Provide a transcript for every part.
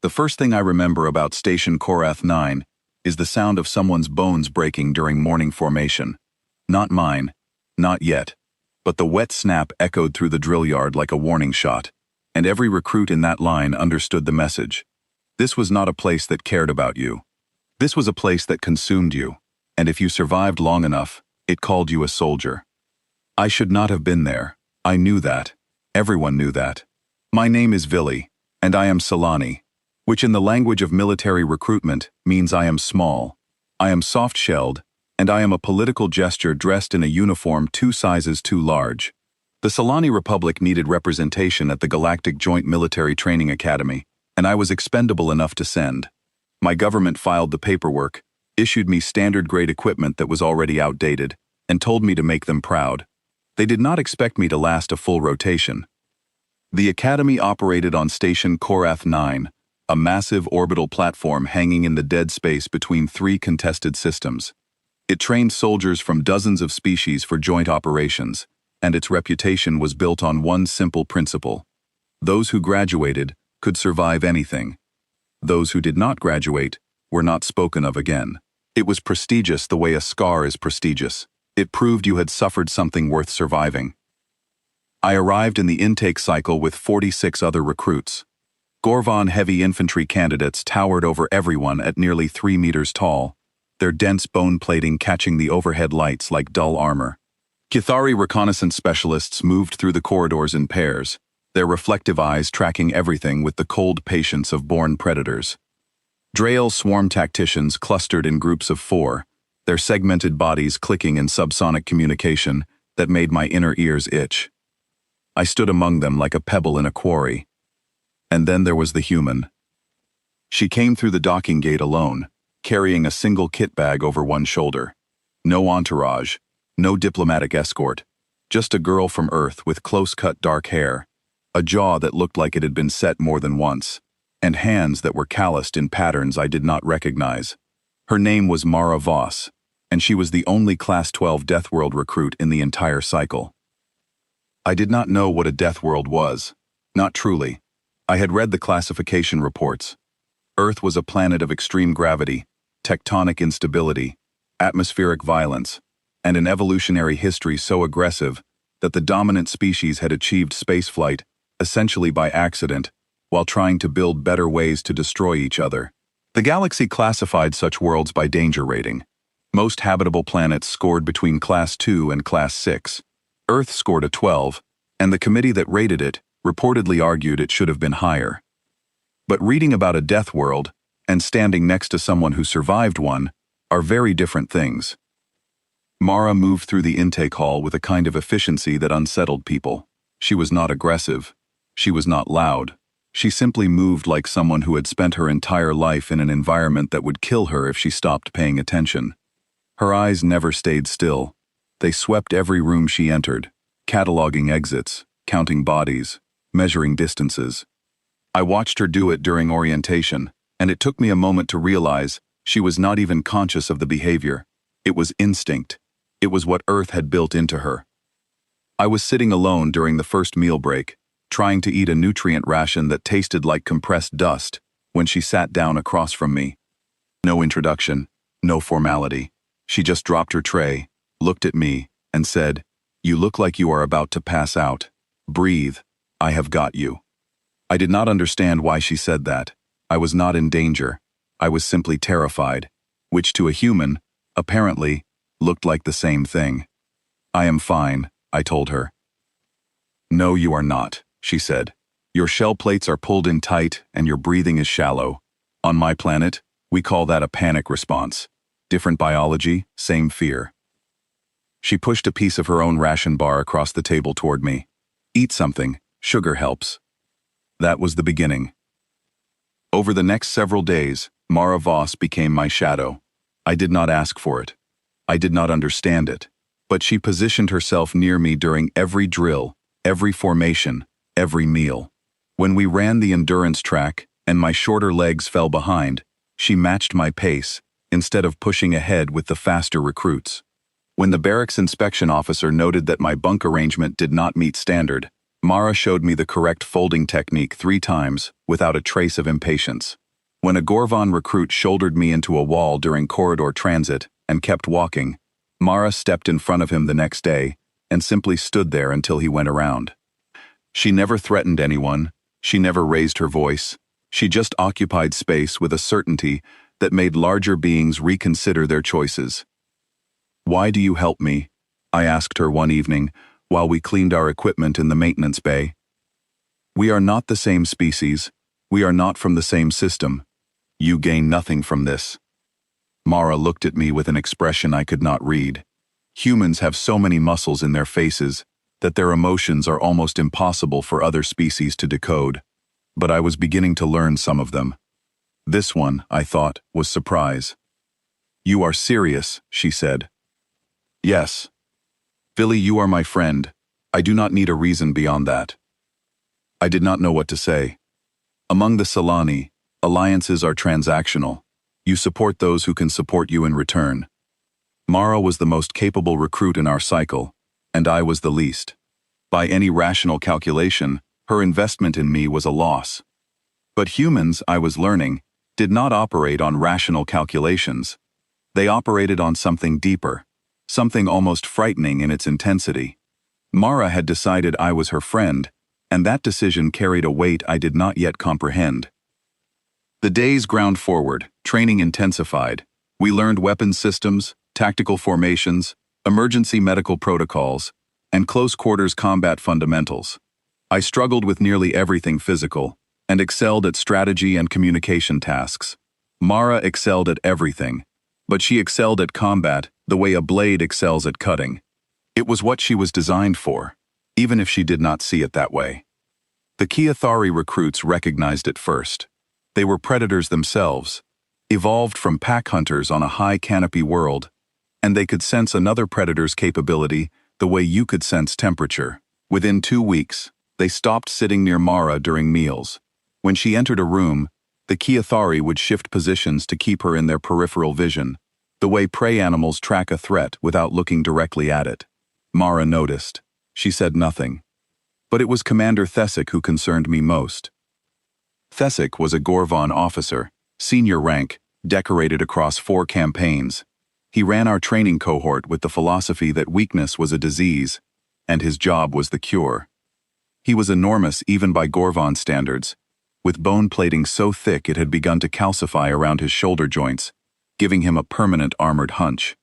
The first thing I remember about Station Korath 9 is the sound of someone's bones breaking during morning formation. Not mine, not yet, but the wet snap echoed through the drill yard like a warning shot, and every recruit in that line understood the message. This was not a place that cared about you. This was a place that consumed you, and if you survived long enough, it called you a soldier. I should not have been there. I knew that. Everyone knew that. My name is Vili, and I am Solani, which in the language of military recruitment means I am small, I am soft-shelled, and I am a political gesture dressed in a uniform 2 sizes too large. The Solani Republic needed representation at the Galactic Joint Military Training Academy, and I was expendable enough to send. My government filed the paperwork, issued me standard-grade equipment that was already outdated, and told me to make them proud. They did not expect me to last a full rotation. The Academy operated on Station Korath 9, a massive orbital platform hanging in the dead space between 3 contested systems. It trained soldiers from dozens of species for joint operations, and its reputation was built on one simple principle. Those who graduated could survive anything. Those who did not graduate were not spoken of again. It was prestigious the way a scar is prestigious. It proved you had suffered something worth surviving. I arrived in the intake cycle with 46 other recruits. Gorvan heavy infantry candidates towered over everyone at nearly 3 meters tall, their dense bone plating catching the overhead lights like dull armor. Kithari reconnaissance specialists moved through the corridors in pairs, their reflective eyes tracking everything with the cold patience of born predators. Drael swarm tacticians clustered in groups of 4, their segmented bodies clicking in subsonic communication that made my inner ears itch. I stood among them like a pebble in a quarry. And then there was the human. She came through the docking gate alone, carrying a single kit bag over one shoulder. No entourage, no diplomatic escort, just a girl from Earth with close-cut dark hair, a jaw that looked like it had been set more than once, and hands that were calloused in patterns I did not recognize. Her name was Mara Voss, and she was the only Class 12 Deathworld recruit in the entire cycle. I did not know what a Deathworld was. Not truly. I had read the classification reports. Earth was a planet of extreme gravity, tectonic instability, atmospheric violence, and an evolutionary history so aggressive that the dominant species had achieved spaceflight, essentially by accident, while trying to build better ways to destroy each other. The galaxy classified such worlds by danger rating. Most habitable planets scored between Class 2 and Class 6. Earth scored a 12, and the committee that rated it reportedly argued it should have been higher. But reading about a death world and standing next to someone who survived one are very different things. Mara moved through the intake hall with a kind of efficiency that unsettled people. She was not aggressive. She was not loud. She simply moved like someone who had spent her entire life in an environment that would kill her if she stopped paying attention. Her eyes never stayed still. They swept every room she entered, cataloging exits, counting bodies, measuring distances. I watched her do it during orientation, and it took me a moment to realize she was not even conscious of the behavior. It was instinct. It was what Earth had built into her. I was sitting alone during the first meal break, trying to eat a nutrient ration that tasted like compressed dust, when she sat down across from me. No introduction, no formality. She just dropped her tray, looked at me, and said, "You look like you are about to pass out. Breathe. I have got you." I did not understand why she said that. I was not in danger. I was simply terrified, which to a human, apparently, looked like the same thing. "I am fine," I told her. "No, you are not," she said. "Your shell plates are pulled in tight and your breathing is shallow. On my planet, we call that a panic response. Different biology, same fear." She pushed a piece of her own ration bar across the table toward me. "Eat something, sugar helps." That was the beginning. Over the next several days, Mara Voss became my shadow. I did not ask for it. I did not understand it. But she positioned herself near me during every drill, every formation, every meal. When we ran the endurance track and my shorter legs fell behind, she matched my pace instead of pushing ahead with the faster recruits. When the barracks inspection officer noted that my bunk arrangement did not meet standard, Mara showed me the correct folding technique 3 times, without a trace of impatience. When a Gorvan recruit shouldered me into a wall during corridor transit and kept walking, Mara stepped in front of him the next day and simply stood there until he went around. She never threatened anyone, she never raised her voice, she just occupied space with a certainty that made larger beings reconsider their choices. "Why do you help me?" I asked her one evening while we cleaned our equipment in the maintenance bay. "We are not the same species, we are not from the same system. You gain nothing from this." Mara looked at me with an expression I could not read. Humans have so many muscles in their faces that their emotions are almost impossible for other species to decode. But I was beginning to learn some of them. This one, I thought, was surprise. "You are serious," she said. "Yes. Billy, you are my friend. I do not need a reason beyond that." I did not know what to say. Among the Solani, alliances are transactional. You support those who can support you in return. Mara was the most capable recruit in our cycle, and I was the least. By any rational calculation, her investment in me was a loss. But humans, I was learning, did not operate on rational calculations. They operated on something deeper, something almost frightening in its intensity. Mara had decided I was her friend, and that decision carried a weight I did not yet comprehend. The days ground forward, training intensified. We learned weapons systems, tactical formations, emergency medical protocols, and close-quarters combat fundamentals. I struggled with nearly everything physical, and excelled at strategy and communication tasks. Mara excelled at everything, but she excelled at combat the way a blade excels at cutting. It was what she was designed for, even if she did not see it that way. The Kiathari recruits recognized it first. They were predators themselves, evolved from pack hunters on a high canopy world, and they could sense another predator's capability the way you could sense temperature. Within 2 weeks, they stopped sitting near Mara during meals. When she entered a room, the Kiathari would shift positions to keep her in their peripheral vision, the way prey animals track a threat without looking directly at it. Mara noticed. She said nothing. But it was Commander Thesic who concerned me most. Thesic was a Gorvan officer, senior rank, decorated across 4 campaigns. He ran our training cohort with the philosophy that weakness was a disease, and his job was the cure. He was enormous even by Gorvan standards, with bone plating so thick it had begun to calcify around his shoulder joints, giving him a permanent armored hunch.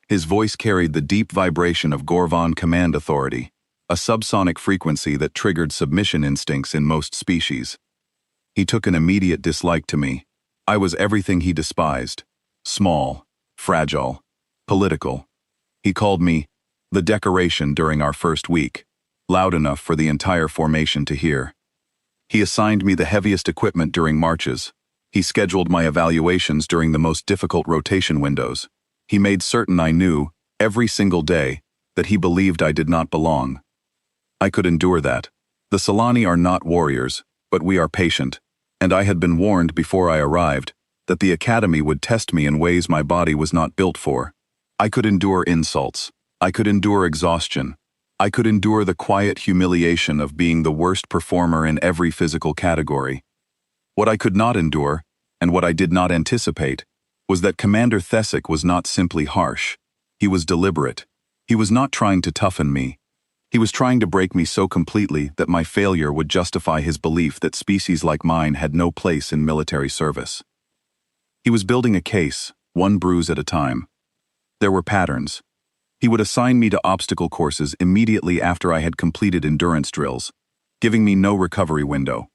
His voice carried the deep vibration of Gorvan command authority, a subsonic frequency that triggered submission instincts in most species. He took an immediate dislike to me. I was everything he despised. Small, fragile, political. He called me the decoration during our first week, loud enough for the entire formation to hear. He assigned me the heaviest equipment during marches. He scheduled my evaluations during the most difficult rotation windows. He made certain I knew, every single day, that he believed I did not belong. I could endure that. The Solani are not warriors, but we are patient, and I had been warned before I arrived that the academy would test me in ways my body was not built for. I could endure insults. I could endure exhaustion. I could endure the quiet humiliation of being the worst performer in every physical category. What I could not endure, and what I did not anticipate, was that Commander Thesic was not simply harsh. He was deliberate. He was not trying to toughen me. He was trying to break me so completely that my failure would justify his belief that species like mine had no place in military service. He was building a case, one bruise at a time. There were patterns. He would assign me to obstacle courses immediately after I had completed endurance drills, giving me no recovery window.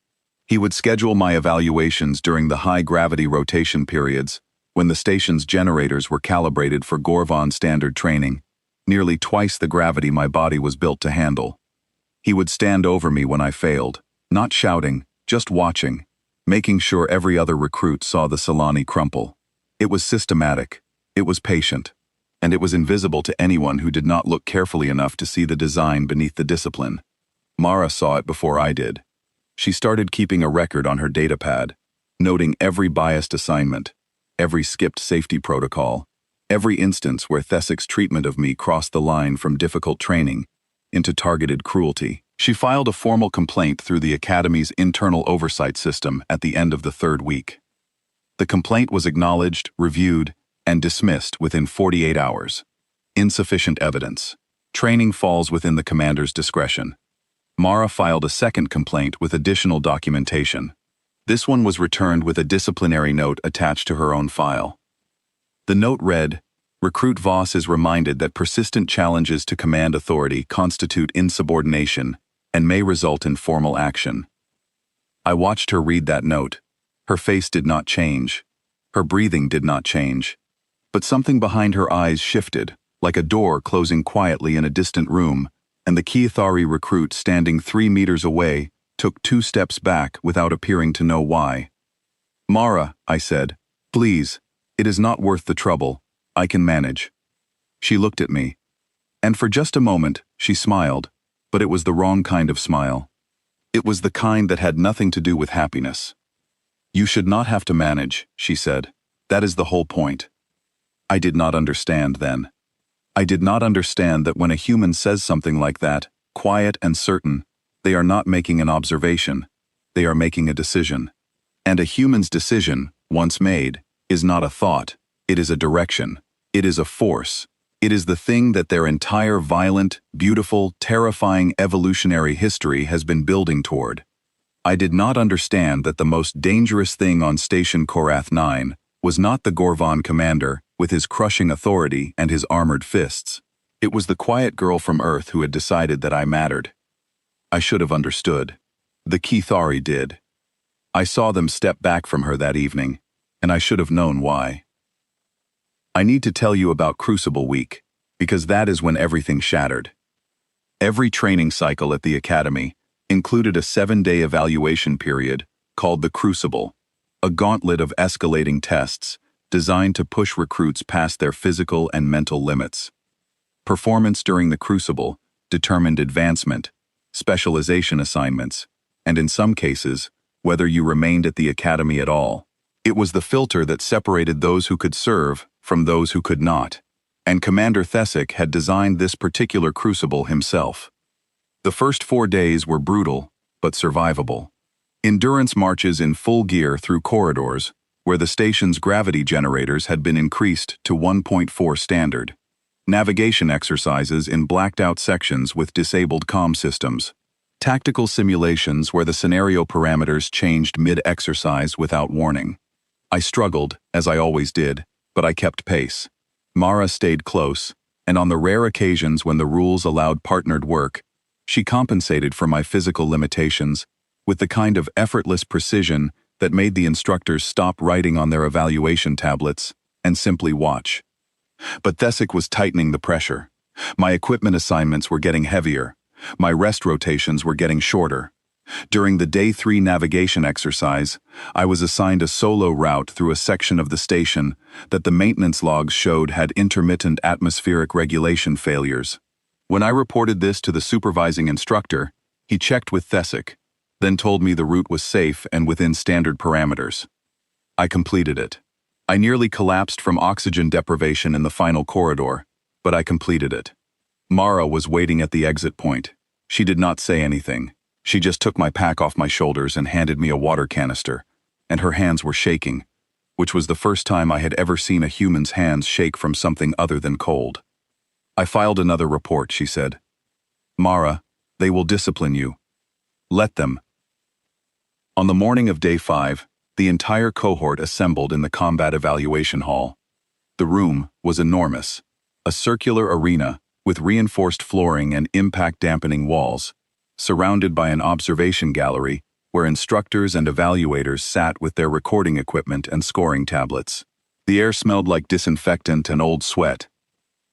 He would schedule my evaluations during the high-gravity rotation periods, when the station's generators were calibrated for Gorvan standard training, nearly twice the gravity my body was built to handle. He would stand over me when I failed, not shouting, just watching, making sure every other recruit saw the Solani crumple. It was systematic, it was patient, and it was invisible to anyone who did not look carefully enough to see the design beneath the discipline. Mara saw it before I did. She started keeping a record on her datapad, noting every biased assignment, every skipped safety protocol, every instance where Thesic's treatment of me crossed the line from difficult training into targeted cruelty. She filed a formal complaint through the Academy's internal oversight system at the end of the third week. The complaint was acknowledged, reviewed, and dismissed within 48 hours. Insufficient evidence. Training falls within the commander's discretion. Mara filed a second complaint with additional documentation. This one was returned with a disciplinary note attached to her own file. The note read, "Recruit Voss is reminded that persistent challenges to command authority constitute insubordination and may result in formal action." I watched her read that note. Her face did not change. Her breathing did not change. But something behind her eyes shifted, like a door closing quietly in a distant room, and the Keithari recruit standing 3 meters away took 2 steps back without appearing to know why. "Mara," I said, "please, it is not worth the trouble. I can manage." She looked at me. And for just a moment, she smiled, but it was the wrong kind of smile. It was the kind that had nothing to do with happiness. "You should not have to manage," she said. "That is the whole point." I did not understand then. I did not understand that when a human says something like that, quiet and certain, they are not making an observation, they are making a decision. And a human's decision, once made, is not a thought, it is a direction, it is a force, it is the thing that their entire violent, beautiful, terrifying evolutionary history has been building toward. I did not understand that the most dangerous thing on Station Korath 9 was not the Gorvan commander, with his crushing authority and his armored fists. It was the quiet girl from Earth who had decided that I mattered. I should have understood. The Keithari did. I saw them step back from her that evening, and I should have known why. I need to tell you about Crucible Week, because that is when everything shattered. Every training cycle at the Academy included a 7-day evaluation period called the Crucible, a gauntlet of escalating tests designed to push recruits past their physical and mental limits. Performance during the Crucible determined advancement, specialization assignments, and in some cases, whether you remained at the Academy at all. It was the filter that separated those who could serve from those who could not, and Commander Thesic had designed this particular Crucible himself. The first 4 days were brutal, but survivable. Endurance marches in full gear through corridors, where the station's gravity generators had been increased to 1.4 standard. Navigation exercises in blacked-out sections with disabled comm systems. Tactical simulations where the scenario parameters changed mid-exercise without warning. I struggled, as I always did, but I kept pace. Mara stayed close, and on the rare occasions when the rules allowed partnered work, she compensated for my physical limitations with the kind of effortless precision that made the instructors stop writing on their evaluation tablets and simply watch. But Thesic was tightening the pressure. My equipment assignments were getting heavier. My rest rotations were getting shorter. During the Day 3 navigation exercise, I was assigned a solo route through a section of the station that the maintenance logs showed had intermittent atmospheric regulation failures. When I reported this to the supervising instructor, he checked with Thesic, then told me the route was safe and within standard parameters. I completed it. I nearly collapsed from oxygen deprivation in the final corridor, but I completed it. Mara was waiting at the exit point. She did not say anything. She just took my pack off my shoulders and handed me a water canister, and her hands were shaking, which was the first time I had ever seen a human's hands shake from something other than cold. "I filed another report," she said. "Mara, they will discipline you. Let them." On the morning of Day 5, the entire cohort assembled in the combat evaluation hall. The room was enormous, a circular arena with reinforced flooring and impact-dampening walls, surrounded by an observation gallery where instructors and evaluators sat with their recording equipment and scoring tablets. The air smelled like disinfectant and old sweat.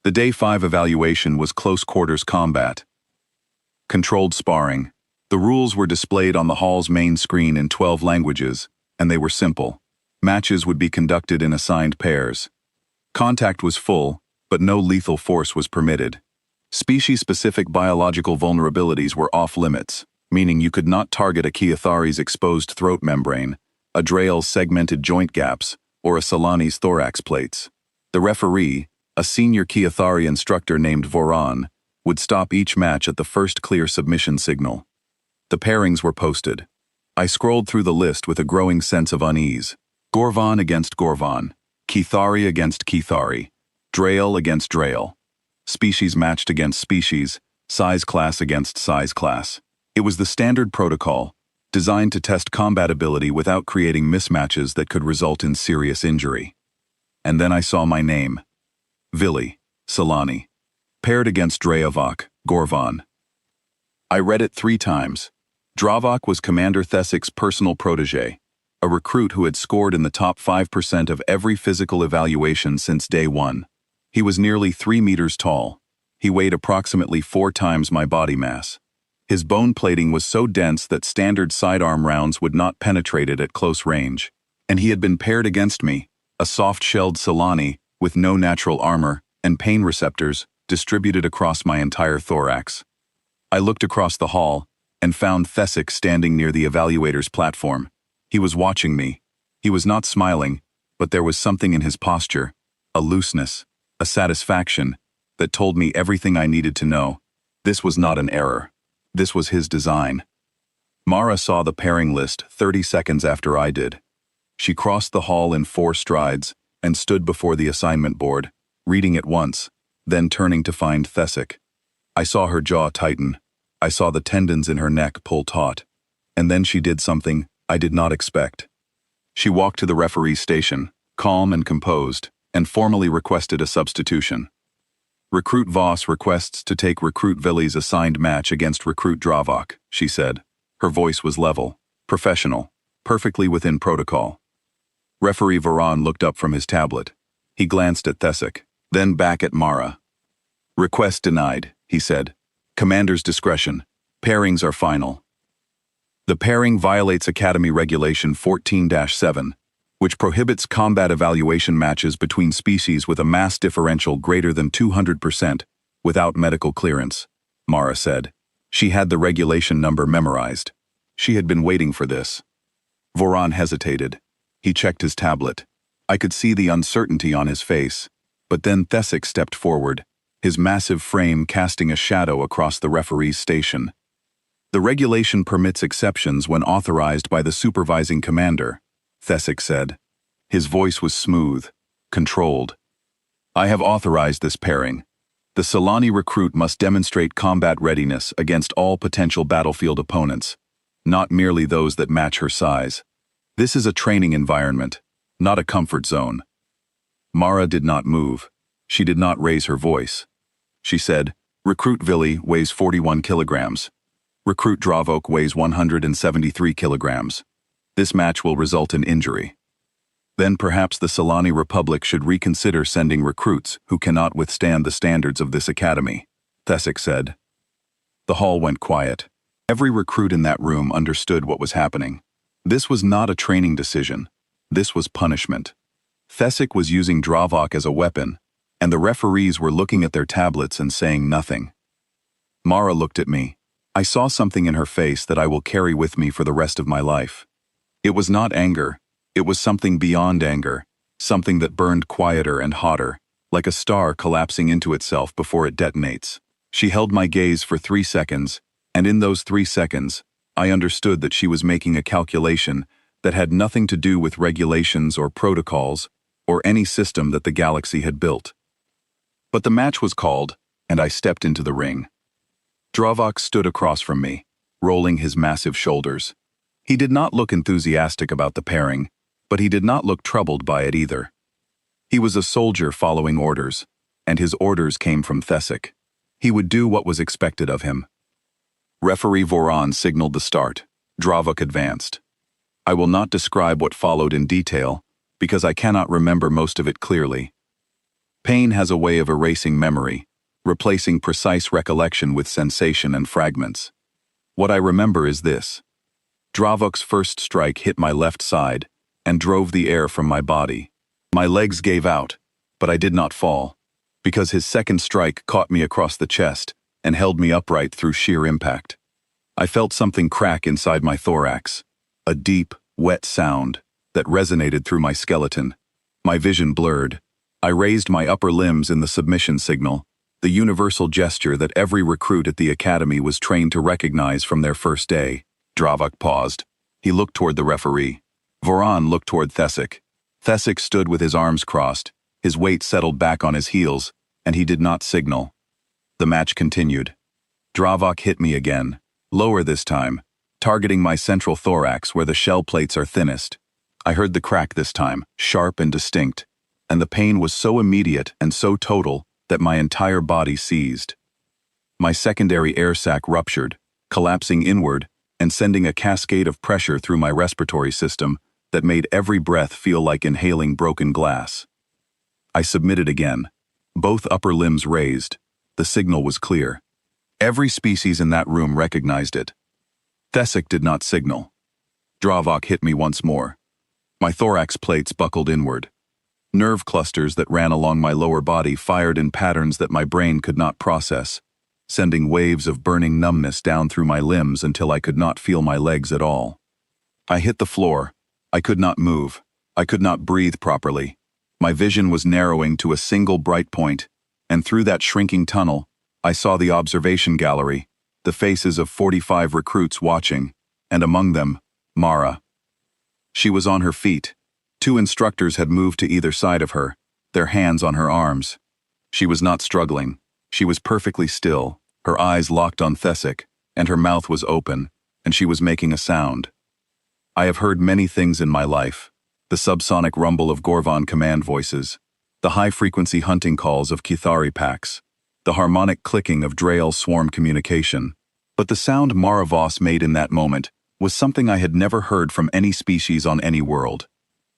The Day 5 evaluation was close-quarters combat. Controlled sparring. The rules were displayed on the hall's main screen in 12 languages, and they were simple. Matches would be conducted in assigned pairs. Contact was full, but no lethal force was permitted. Species-specific biological vulnerabilities were off-limits, meaning you could not target a Keithari's exposed throat membrane, a Drael's segmented joint gaps, or a Solani's thorax plates. The referee, a senior Keithari instructor named Voran, would stop each match at the first clear submission signal. The pairings were posted. I scrolled through the list with a growing sense of unease. Gorvan against Gorvan, Kithari against Kithari, Drail against Drail. Species matched against species, size class against size class. It was the standard protocol, designed to test compatibility without creating mismatches that could result in serious injury. And then I saw my name. Vili, Solani. Paired against Drayavok, Gorvan. I read it 3 times. Dravok was Commander Thesik's personal protege, a recruit who had scored in the top 5% of every physical evaluation since day 1. He was nearly 3 meters tall. He weighed approximately 4 times my body mass. His bone plating was so dense that standard sidearm rounds would not penetrate it at close range. And he had been paired against me, a soft-shelled Solani with no natural armor and pain receptors distributed across my entire thorax. I looked across the hall and found Thesik standing near the evaluator's platform. He was watching me. He was not smiling, but there was something in his posture, a looseness, a satisfaction, that told me everything I needed to know. This was not an error. This was his design. Mara saw the pairing list 30 seconds after I did. She crossed the hall in 4 strides and stood before the assignment board, reading it once, then turning to find Thesik. I saw her jaw tighten. I saw the tendons in her neck pull taut. And then she did something I did not expect. She walked to the referee's station, calm and composed, and formally requested a substitution. Recruit Voss requests to take Recruit Vili's assigned match against Recruit Dravok, she said. Her voice was level, professional, perfectly within protocol. Referee Varan looked up from his tablet. He glanced at Thesik, then back at Mara. Request denied, he said. Commander's discretion. Pairings are final. The pairing violates Academy Regulation 14-7, which prohibits combat evaluation matches between species with a mass differential greater than 200% without medical clearance, Mara said. She had the regulation number memorized. She had been waiting for this. Voran hesitated. He checked his tablet. I could see the uncertainty on his face, but then Thesik stepped forward, his massive frame casting a shadow across the referee's station. The regulation permits exceptions when authorized by the supervising commander, Thesik said. His voice was smooth, controlled. I have authorized this pairing. The Solani recruit must demonstrate combat readiness against all potential battlefield opponents, not merely those that match her size. This is a training environment, not a comfort zone. Mara did not move. She did not raise her voice. She said, Recruit Vili weighs 41 kilograms. Recruit Dravok weighs 173 kilograms. This match will result in injury. Then perhaps the Solani Republic should reconsider sending recruits who cannot withstand the standards of this academy, Thesik said. The hall went quiet. Every recruit in that room understood what was happening. This was not a training decision. This was punishment. Thesik was using Dravok as a weapon, and the referees were looking at their tablets and saying nothing. Mara looked at me. I saw something in her face that I will carry with me for the rest of my life. It was not anger. It was something beyond anger, something that burned quieter and hotter, like a star collapsing into itself before it detonates. She held my gaze for 3 seconds, and in those 3 seconds, I understood that she was making a calculation that had nothing to do with regulations or protocols or any system that the galaxy had built. But the match was called, and I stepped into the ring. Dravok stood across from me, rolling his massive shoulders. He did not look enthusiastic about the pairing, but he did not look troubled by it either. He was a soldier following orders, and his orders came from Thesik. He would do what was expected of him. Referee Voran signaled the start. Dravok advanced. I will not describe what followed in detail, because I cannot remember most of it clearly. Pain has a way of erasing memory, replacing precise recollection with sensation and fragments. What I remember is this. Dravok's first strike hit my left side and drove the air from my body. My legs gave out, but I did not fall, because his second strike caught me across the chest and held me upright through sheer impact. I felt something crack inside my thorax, a deep, wet sound that resonated through my skeleton. My vision blurred. I raised my upper limbs in the submission signal, the universal gesture that every recruit at the academy was trained to recognize from their first day. Dravok paused. He looked toward the referee. Voron looked toward Thesic. Thesic stood with his arms crossed, his weight settled back on his heels, and he did not signal. The match continued. Dravok hit me again, lower this time, targeting my central thorax where the shell plates are thinnest. I heard the crack this time, sharp and distinct, and the pain was so immediate and so total that my entire body seized. My secondary air sac ruptured, collapsing inward and sending a cascade of pressure through my respiratory system that made every breath feel like inhaling broken glass. I submitted again, both upper limbs raised. The signal was clear. Every species in that room recognized it. Thesic did not signal. Dravok hit me once more. My thorax plates buckled inward. Nerve clusters that ran along my lower body fired in patterns that my brain could not process, sending waves of burning numbness down through my limbs until I could not feel my legs at all. I hit the floor. I could not move. I could not breathe properly. My vision was narrowing to a single bright point, and through that shrinking tunnel, I saw the observation gallery, the faces of 45 recruits watching, and among them, Mara. She was on her feet. 2 instructors had moved to either side of her, their hands on her arms. She was not struggling. She was perfectly still, her eyes locked on Thesic, and her mouth was open, and she was making a sound. I have heard many things in my life: the subsonic rumble of Gorvon command voices, the high-frequency hunting calls of Kithari packs, the harmonic clicking of Drael swarm communication. But the sound Mara Voss made in that moment was something I had never heard from any species on any world.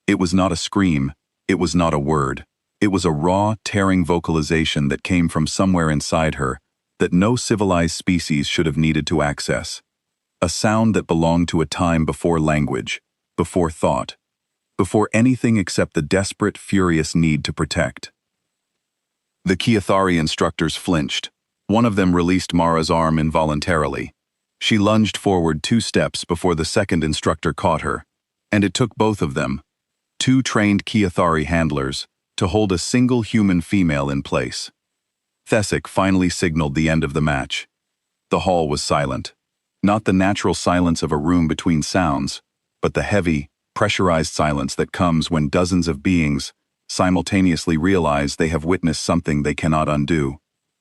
It was not a scream, it was not a word. It was a raw, tearing vocalization that came from somewhere inside her that no civilized species should have needed to access. A sound that belonged to a time before language, before thought, before anything except the desperate, furious need to protect. The Kithari instructors flinched. One of them released Mara's arm involuntarily. She lunged forward 2 steps before the second instructor caught her, and it took both of them, 2 trained Kithari handlers, to hold a single human female in place. Thesic finally signaled the end of the match. The hall was silent. Not the natural silence of a room between sounds, but the heavy, pressurized silence that comes when dozens of beings simultaneously realize they have witnessed something they cannot undo.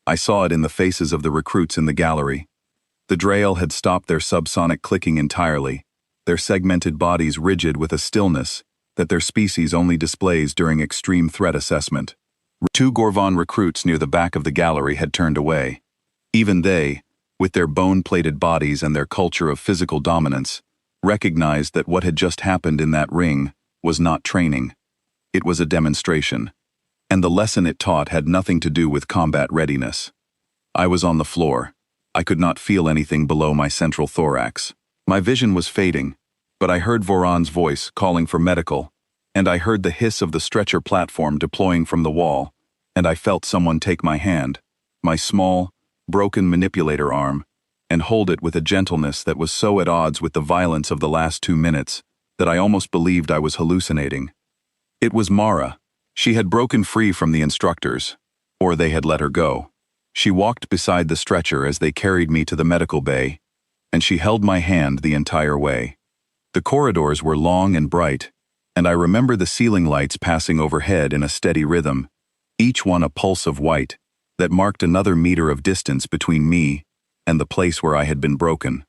I saw it in the faces of the recruits in the gallery. The Drael had stopped their subsonic clicking entirely, their segmented bodies rigid with a stillness that their species only displays during extreme threat assessment. 2 Gorvon recruits near the back of the gallery had turned away. Even they, with their bone-plated bodies and their culture of physical dominance, recognized that what had just happened in that ring was not training. It was a demonstration, and the lesson it taught had nothing to do with combat readiness. I was on the floor. I could not feel anything below my central thorax. My vision was fading, but I heard Voron's voice calling for medical, and I heard the hiss of the stretcher platform deploying from the wall, and I felt someone take my hand, my small, broken manipulator arm, and hold it with a gentleness that was so at odds with the violence of the last 2 minutes that I almost believed I was hallucinating. It was Mara. She had broken free from the instructors, or they had let her go. She walked beside the stretcher as they carried me to the medical bay, and she held my hand the entire way. The corridors were long and bright, and I remember the ceiling lights passing overhead in a steady rhythm, each one a pulse of white, that marked another meter of distance between me and the place where I had been broken.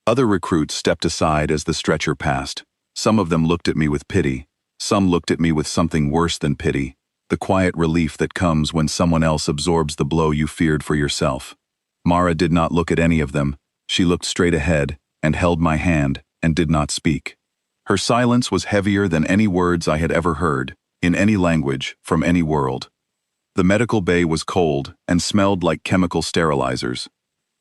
Other recruits stepped aside as the stretcher passed. Some of them looked at me with pity. Some looked at me with something worse than pity, the quiet relief that comes when someone else absorbs the blow you feared for yourself. Mara did not look at any of them. She looked straight ahead and held my hand and did not speak. Her silence was heavier than any words I had ever heard, in any language, from any world. The medical bay was cold and smelled like chemical sterilizers.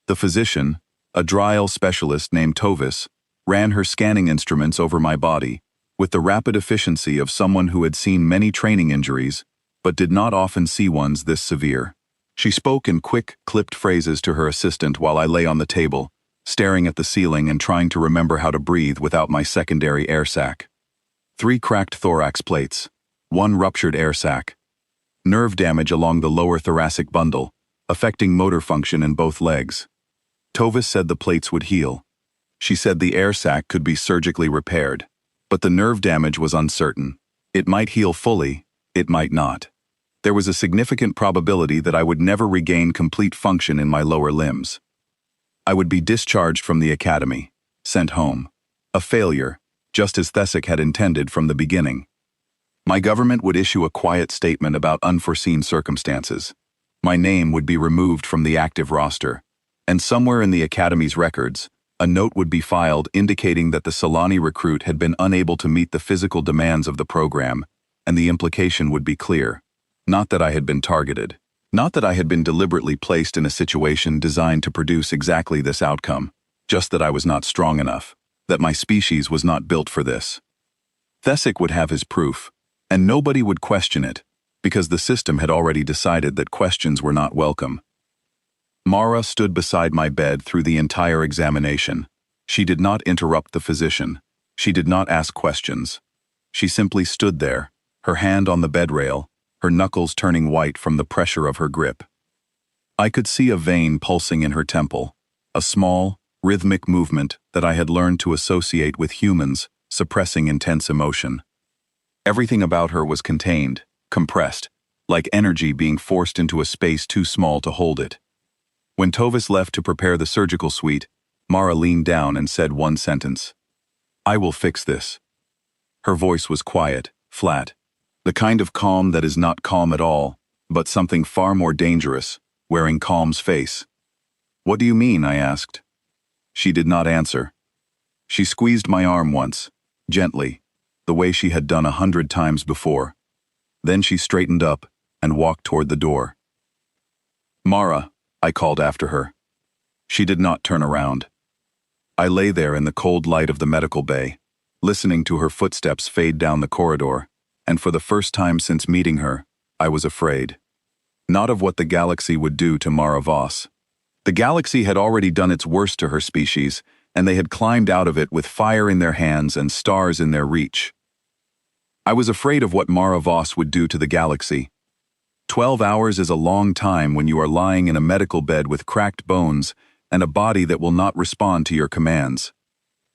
The physician, a Drael specialist named Tovis, ran her scanning instruments over my body, with the rapid efficiency of someone who had seen many training injuries, but did not often see ones this severe. She spoke in quick, clipped phrases to her assistant while I lay on the table, staring at the ceiling and trying to remember how to breathe without my secondary air sac. 3 cracked thorax plates, 1 ruptured air sac, nerve damage along the lower thoracic bundle, affecting motor function in both legs. Tovis said the plates would heal. She said the air sac could be surgically repaired, but the nerve damage was uncertain. It might heal fully, it might not. There was a significant probability that I would never regain complete function in my lower limbs. I would be discharged from the academy, sent home. A failure, just as Thesic had intended from the beginning. My government would issue a quiet statement about unforeseen circumstances. My name would be removed from the active roster, and somewhere in the academy's records, a note would be filed indicating that the Solani recruit had been unable to meet the physical demands of the program, and the implication would be clear. Not that I had been targeted. Not that I had been deliberately placed in a situation designed to produce exactly this outcome, just that I was not strong enough, that my species was not built for this. Thesic would have his proof, and nobody would question it, because the system had already decided that questions were not welcome. Mara stood beside my bed through the entire examination. She did not interrupt the physician. She did not ask questions. She simply stood there, her hand on the bed rail, her knuckles turning white from the pressure of her grip. I could see a vein pulsing in her temple, a small, rhythmic movement that I had learned to associate with humans suppressing intense emotion. Everything about her was contained, compressed, like energy being forced into a space too small to hold it. When Tovis left to prepare the surgical suite, Mara leaned down and said one sentence. "I will fix this." Her voice was quiet, flat, the kind of calm that is not calm at all, but something far more dangerous, wearing calm's face. "What do you mean?" I asked. She did not answer. She squeezed my arm once, gently, the way she had done 100 times before. Then she straightened up and walked toward the door. "Mara," I called after her. She did not turn around. I lay there in the cold light of the medical bay, listening to her footsteps fade down the corridor, and for the first time since meeting her, I was afraid. Not of what the galaxy would do to Mara Voss. The galaxy had already done its worst to her species, and they had climbed out of it with fire in their hands and stars in their reach. I was afraid of what Mara Voss would do to the galaxy. 12 hours is a long time when you are lying in a medical bed with cracked bones and a body that will not respond to your commands.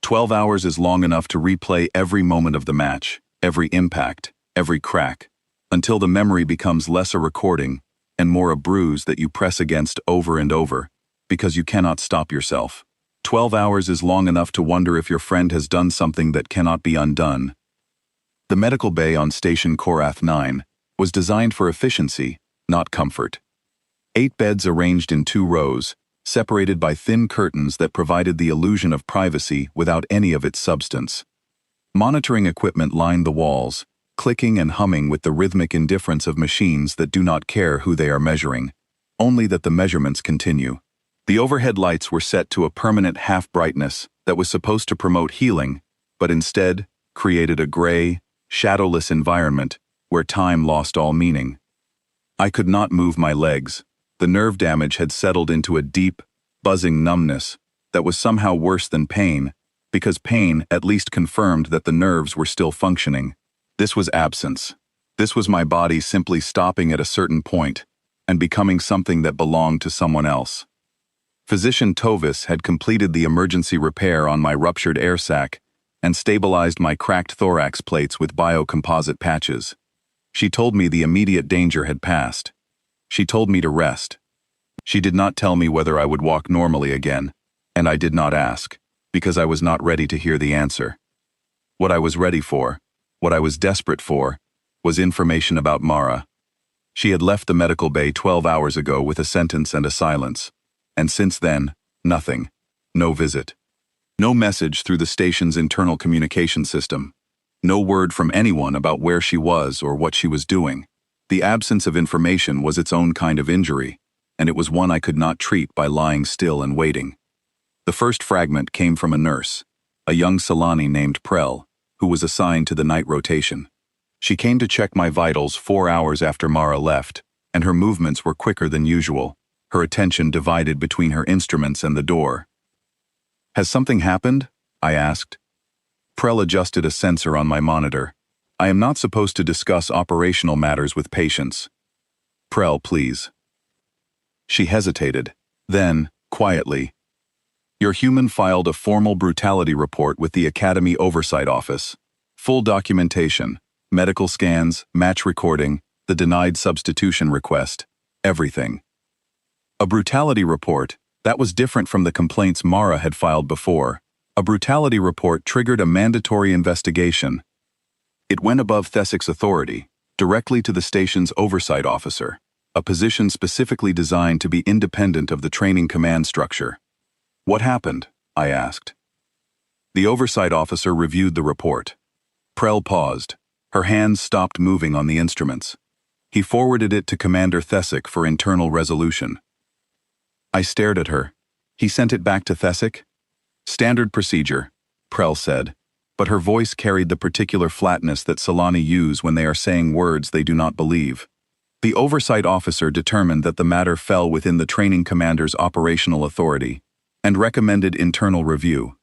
12 hours is long enough to replay every moment of the match, every impact, every crack, until the memory becomes less a recording and more a bruise that you press against over and over, because you cannot stop yourself. 12 hours is long enough to wonder if your friend has done something that cannot be undone. The medical bay on Station Korath 9 was designed for efficiency, not comfort. 8 beds arranged in 2 rows, separated by thin curtains that provided the illusion of privacy without any of its substance. Monitoring equipment lined the walls, clicking and humming with the rhythmic indifference of machines that do not care who they are measuring, only that the measurements continue. The overhead lights were set to a permanent half-brightness that was supposed to promote healing, but instead created a gray, shadowless environment where time lost all meaning. I could not move my legs. The nerve damage had settled into a deep, buzzing numbness that was somehow worse than pain, because pain at least confirmed that the nerves were still functioning. This was absence. This was my body simply stopping at a certain point and becoming something that belonged to someone else. Physician Tovis had completed the emergency repair on my ruptured air sac and stabilized my cracked thorax plates with biocomposite patches. She told me the immediate danger had passed. She told me to rest. She did not tell me whether I would walk normally again, and I did not ask, because I was not ready to hear the answer. What I was ready for, what I was desperate for, was information about Mara. She had left the medical bay 12 hours ago with a sentence and a silence, and since then, nothing. No visit. No message through the station's internal communication system. No word from anyone about where she was or what she was doing. The absence of information was its own kind of injury, and it was one I could not treat by lying still and waiting. The first fragment came from a nurse, a young Solani named Prel, who was assigned to the night rotation. She came to check my vitals 4 hours after Mara left, and her movements were quicker than usual, her attention divided between her instruments and the door. "Has something happened?" I asked. Prel adjusted a sensor on my monitor. "I am not supposed to discuss operational matters with patients." "Prel, please." She hesitated. Then, quietly, "Your human filed a formal brutality report with the Academy Oversight Office. Full documentation, medical scans, match recording, the denied substitution request, everything." A brutality report, that was different from the complaints Mara had filed before. A brutality report triggered a mandatory investigation. It went above Thessic's authority, directly to the station's oversight officer, a position specifically designed to be independent of the training command structure. "What happened?" I asked. The oversight officer reviewed the report. Prell paused. Her hands stopped moving on the instruments. He forwarded it to Commander Thessic for internal resolution. I stared at her. "He sent it back to Thessic?" "Standard procedure," Prell said, but her voice carried the particular flatness that Solani use when they are saying words they do not believe. The oversight officer determined that the matter fell within the training commander's operational authority and recommended internal review.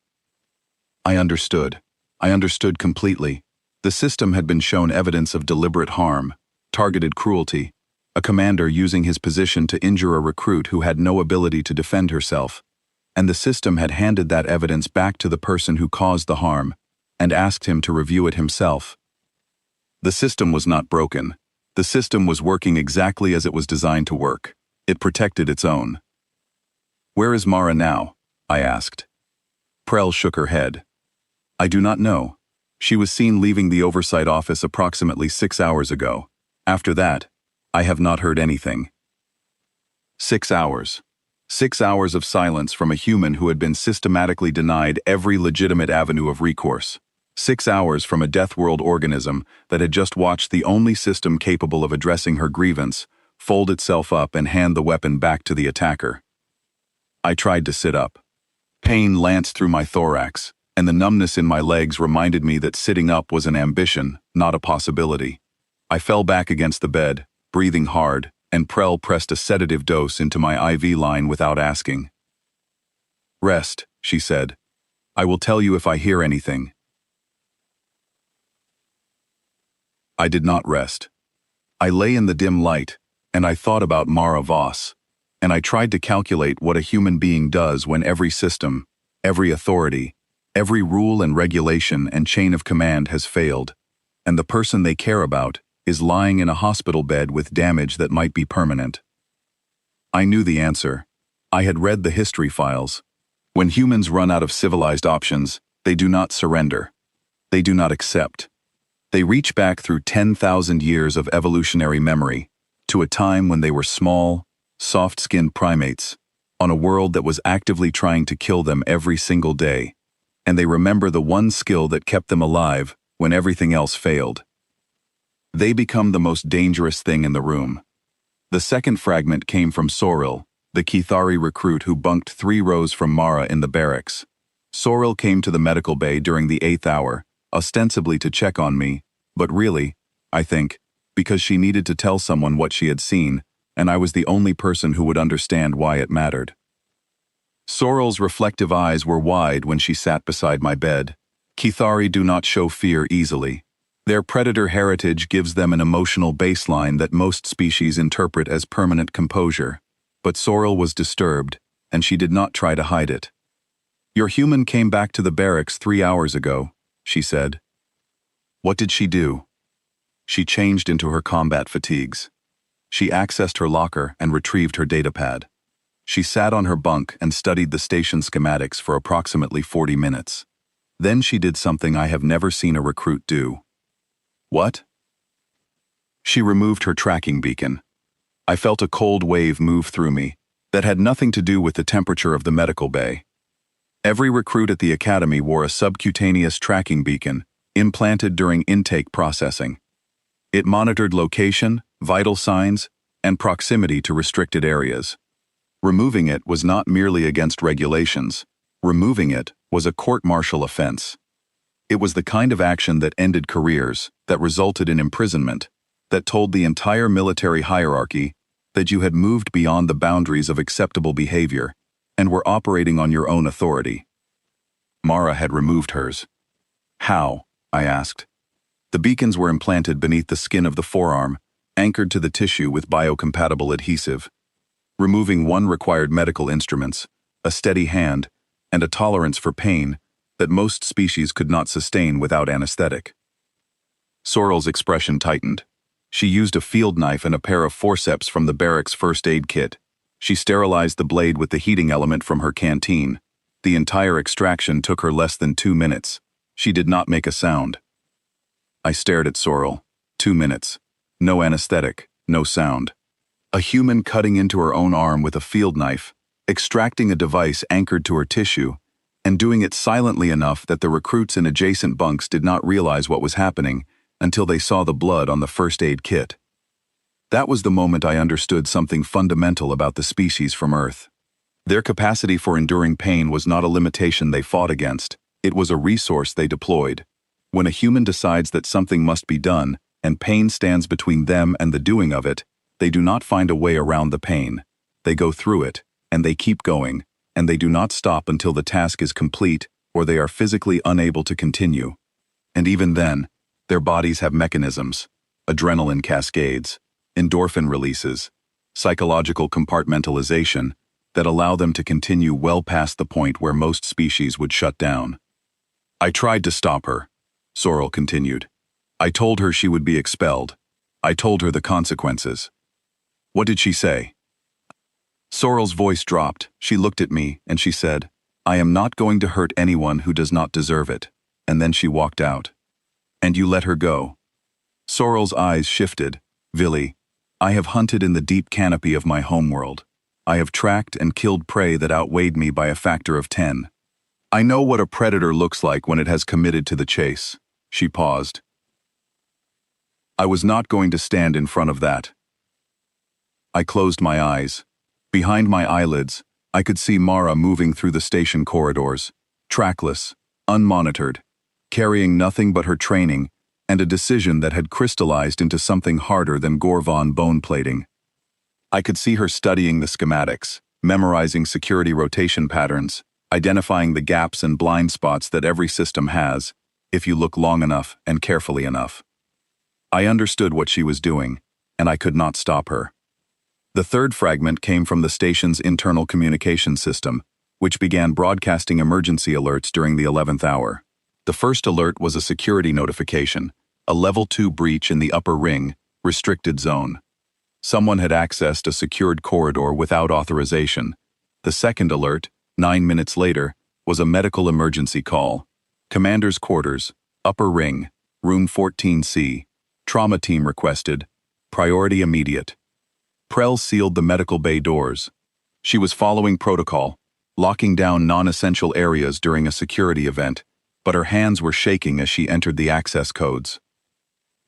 I understood. I understood completely. The system had been shown evidence of deliberate harm, targeted cruelty, a commander using his position to injure a recruit who had no ability to defend herself, and the system had handed that evidence back to the person who caused the harm and asked him to review it himself. The system was not broken. The system was working exactly as it was designed to work. It protected its own. "Where is Mara now?" I asked. Prell shook her head. "I do not know. She was seen leaving the oversight office approximately 6 hours ago. After that, I have not heard anything." 6 hours. 6 hours of silence from a human who had been systematically denied every legitimate avenue of recourse. 6 hours from a Deathworld organism that had just watched the only system capable of addressing her grievance fold itself up and hand the weapon back to the attacker. I tried to sit up. Pain lanced through my thorax, and the numbness in my legs reminded me that sitting up was an ambition, not a possibility. I fell back against the bed, breathing hard, and Prell pressed a sedative dose into my IV line without asking. "Rest," she said. "I will tell you if I hear anything." I did not rest. I lay in the dim light, and I thought about Mara Voss, and I tried to calculate what a human being does when every system, every authority, every rule and regulation and chain of command has failed, and the person they care about is lying in a hospital bed with damage that might be permanent. I knew the answer. I had read the history files. When humans run out of civilized options, they do not surrender. They do not accept. They reach back through 10,000 years of evolutionary memory to a time when they were small, soft-skinned primates on a world that was actively trying to kill them every single day, and they remember the one skill that kept them alive when everything else failed. They become the most dangerous thing in the room. The second fragment came from Soril, the Kithari recruit who bunked 3 rows from Mara in the barracks. Soril came to the medical bay during the 8th hour, ostensibly to check on me, but really, I think, because she needed to tell someone what she had seen, and I was the only person who would understand why it mattered. Soril's reflective eyes were wide when she sat beside my bed. Kithari do not show fear easily. Their predator heritage gives them an emotional baseline that most species interpret as permanent composure, but Soril was disturbed, and she did not try to hide it. "Your human came back to the barracks 3 hours ago," she said. "What did she do?" She changed into her combat fatigues. She accessed her locker and retrieved her datapad. She sat on her bunk and studied the station schematics for approximately 40 minutes. Then she did something I have never seen a recruit do. "What?" She removed her tracking beacon. I felt a cold wave move through me that had nothing to do with the temperature of the medical bay. Every recruit at the academy wore a subcutaneous tracking beacon implanted during intake processing. It monitored location, vital signs, and proximity to restricted areas. Removing it was not merely against regulations. Removing it was a court-martial offense. It was the kind of action that ended careers, that resulted in imprisonment, that told the entire military hierarchy that you had moved beyond the boundaries of acceptable behavior and were operating on your own authority. Mara had removed hers. "How?" I asked. The beacons were implanted beneath the skin of the forearm, anchored to the tissue with biocompatible adhesive. Removing one required medical instruments, a steady hand, and a tolerance for pain that most species could not sustain without anesthetic. Sorrel's expression tightened. She used a field knife and a pair of forceps from the barracks first aid kit. She sterilized the blade with the heating element from her canteen. The entire extraction took her less than 2 minutes. She did not make a sound. I stared at Sorrel. 2 minutes. No anesthetic, no sound. A human cutting into her own arm with a field knife, extracting a device anchored to her tissue, and doing it silently enough that the recruits in adjacent bunks did not realize what was happening until they saw the blood on the first aid kit. That was the moment I understood something fundamental about the species from Earth. Their capacity for enduring pain was not a limitation they fought against, it was a resource they deployed. When a human decides that something must be done, and pain stands between them and the doing of it, they do not find a way around the pain. They go through it, and they keep going, and they do not stop until the task is complete or they are physically unable to continue. And even then, their bodies have mechanisms, adrenaline cascades, endorphin releases, psychological compartmentalization, that allow them to continue well past the point where most species would shut down. I tried to stop her, Sorrel continued. I told her she would be expelled. I told her the consequences. What did she say? Sorrel's voice dropped. She looked at me and she said, "I am not going to hurt anyone who does not deserve it." And then she walked out. And you let her go. Sorrel's eyes shifted. Villy, I have hunted in the deep canopy of my homeworld. I have tracked and killed prey that outweighed me by a factor of 10. I know what a predator looks like when it has committed to the chase. She paused. I was not going to stand in front of that. I closed my eyes. Behind my eyelids, I could see Mara moving through the station corridors, trackless, unmonitored, carrying nothing but her training and a decision that had crystallized into something harder than Gorvon bone plating. I could see her studying the schematics, memorizing security rotation patterns, identifying the gaps and blind spots that every system has, if you look long enough and carefully enough. I understood what she was doing, and I could not stop her. The third fragment came from the station's internal communication system, which began broadcasting emergency alerts during the 11th hour. The first alert was a security notification, a Level 2 breach in the upper ring, restricted zone. Someone had accessed a secured corridor without authorization. The second alert, 9 minutes later, was a medical emergency call. Commander's quarters, upper ring, room 14C. Trauma team requested. Priority immediate. Prell sealed the medical bay doors. She was following protocol, locking down non-essential areas during a security event, but her hands were shaking as she entered the access codes.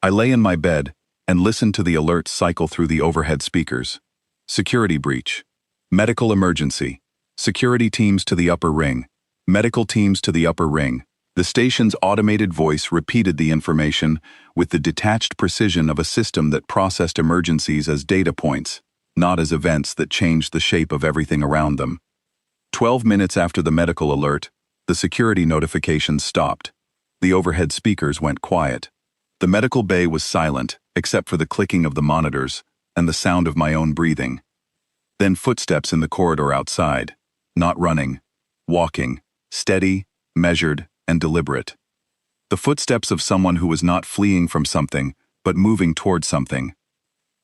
I lay in my bed and listened to the alerts cycle through the overhead speakers. Security breach. Medical emergency. Security teams to the upper ring. Medical teams to the upper ring. The station's automated voice repeated the information with the detached precision of a system that processed emergencies as data points, not as events that changed the shape of everything around them. 12 minutes after the medical alert, the security notifications stopped. The overhead speakers went quiet. The medical bay was silent, except for the clicking of the monitors and the sound of my own breathing. Then footsteps in the corridor outside, not running, walking, steady, measured, and deliberate. The footsteps of someone who was not fleeing from something, but moving toward something.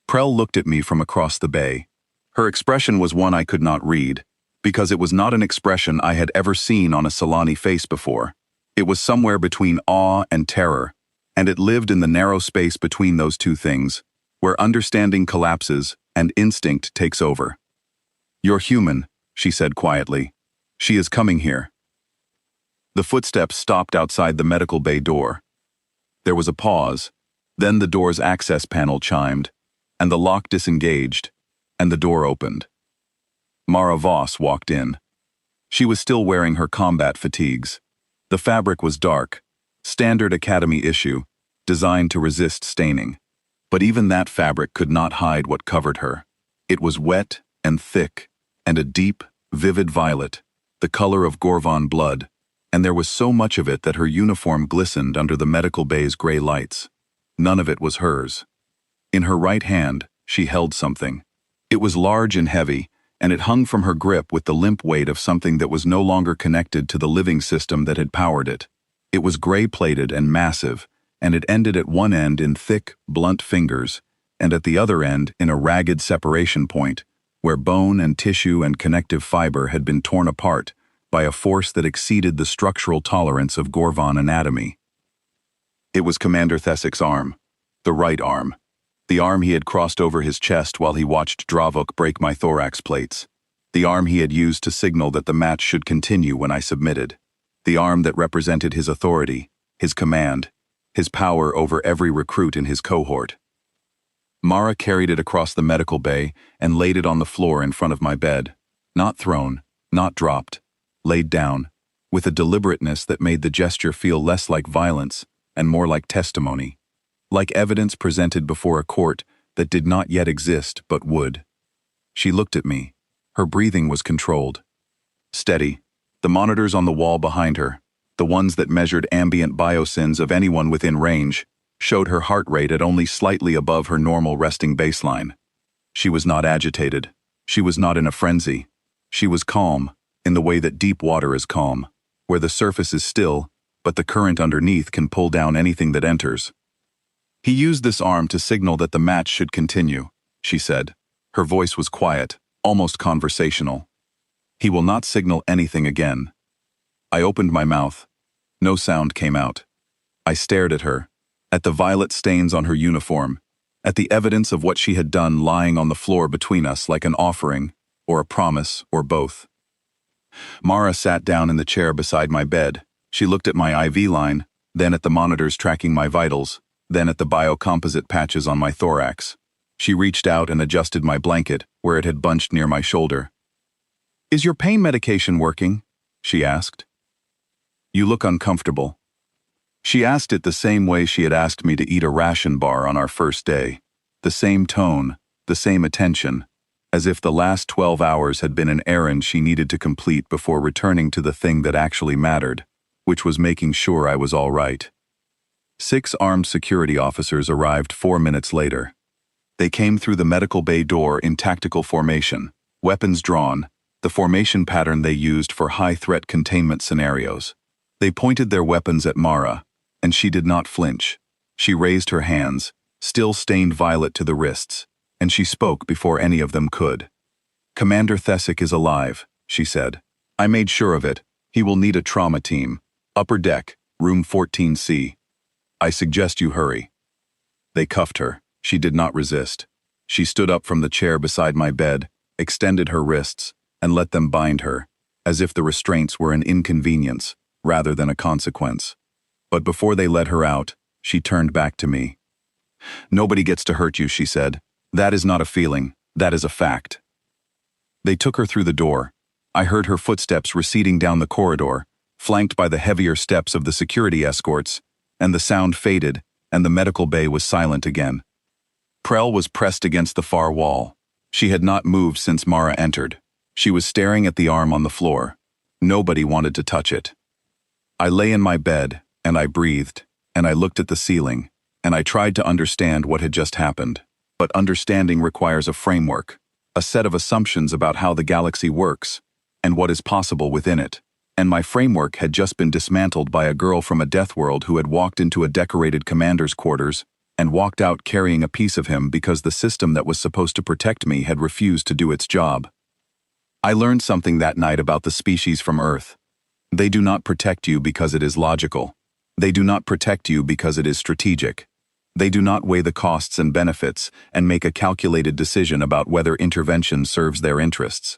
Prell looked at me from across the bay. Her expression was one I could not read, because it was not an expression I had ever seen on a Solani face before. It was somewhere between awe and terror, and it lived in the narrow space between those two things, where understanding collapses and instinct takes over. "You're human," she said quietly. "She is coming here." The footsteps stopped outside the medical bay door. There was a pause, then the door's access panel chimed, and the lock disengaged, and the door opened. Mara Voss walked in. She was still wearing her combat fatigues. The fabric was dark, standard academy issue, designed to resist staining. But even that fabric could not hide what covered her. It was wet and thick, and a deep, vivid violet, the color of Gorvon blood, and there was so much of it that her uniform glistened under the medical bay's gray lights. None of it was hers. In her right hand, she held something. It was large and heavy, and it hung from her grip with the limp weight of something that was no longer connected to the living system that had powered it. It was gray-plated and massive, and it ended at one end in thick, blunt fingers, and at the other end in a ragged separation point, where bone and tissue and connective fiber had been torn apart by a force that exceeded the structural tolerance of Gorvan anatomy. It was Commander Thesic's arm, the right arm, the arm he had crossed over his chest while he watched Dravok break my thorax plates, the arm he had used to signal that the match should continue when I submitted, the arm that represented his authority, his command, his power over every recruit in his cohort. Mara carried it across the medical bay and laid it on the floor in front of my bed, not thrown, not dropped, laid down, with a deliberateness that made the gesture feel less like violence and more like testimony, like evidence presented before a court that did not yet exist but would. She looked at me. Her breathing was controlled. Steady. The monitors on the wall behind her, the ones that measured ambient biosins of anyone within range, showed her heart rate at only slightly above her normal resting baseline. She was not agitated. She was not in a frenzy. She was calm, in the way that deep water is calm, where the surface is still, but the current underneath can pull down anything that enters. He used this arm to signal that the match should continue, she said. Her voice was quiet, almost conversational. He will not signal anything again. I opened my mouth. No sound came out. I stared at her, at the violet stains on her uniform, at the evidence of what she had done lying on the floor between us like an offering, or a promise, or both. Mara sat down in the chair beside my bed. She looked at my IV line, then at the monitors tracking my vitals, then at the biocomposite patches on my thorax. She reached out and adjusted my blanket, where it had bunched near my shoulder. "Is your pain medication working?" she asked. "You look uncomfortable." She asked it the same way she had asked me to eat a ration bar on our first day. The same tone, the same attention, as if the last 12 hours had been an errand she needed to complete before returning to the thing that actually mattered, which was making sure I was all right. 6 armed security officers arrived 4 minutes later. They came through the medical bay door in tactical formation, weapons drawn, the formation pattern they used for high-threat containment scenarios. They pointed their weapons at Mara, and she did not flinch. She raised her hands, still stained violet to the wrists, and she spoke before any of them could. "Commander Thesic is alive," she said. "I made sure of it. He will need a trauma team. Upper deck, room 14C. I suggest you hurry." They cuffed her. She did not resist. She stood up from the chair beside my bed, extended her wrists, and let them bind her, as if the restraints were an inconvenience, rather than a consequence. But before they let her out, she turned back to me. "Nobody gets to hurt you," she said. "That is not a feeling, that is a fact." They took her through the door. I heard her footsteps receding down the corridor, flanked by the heavier steps of the security escorts, and the sound faded, and the medical bay was silent again. Prell was pressed against the far wall. She had not moved since Mara entered. She was staring at the arm on the floor. Nobody wanted to touch it. I lay in my bed, and I breathed, and I looked at the ceiling, and I tried to understand what had just happened. But understanding requires a framework, a set of assumptions about how the galaxy works, and what is possible within it. And my framework had just been dismantled by a girl from a Deathworld who had walked into a decorated commander's quarters and walked out carrying a piece of him because the system that was supposed to protect me had refused to do its job. I learned something that night about the species from Earth. They do not protect you because it is logical. They do not protect you because it is strategic. They do not weigh the costs and benefits and make a calculated decision about whether intervention serves their interests.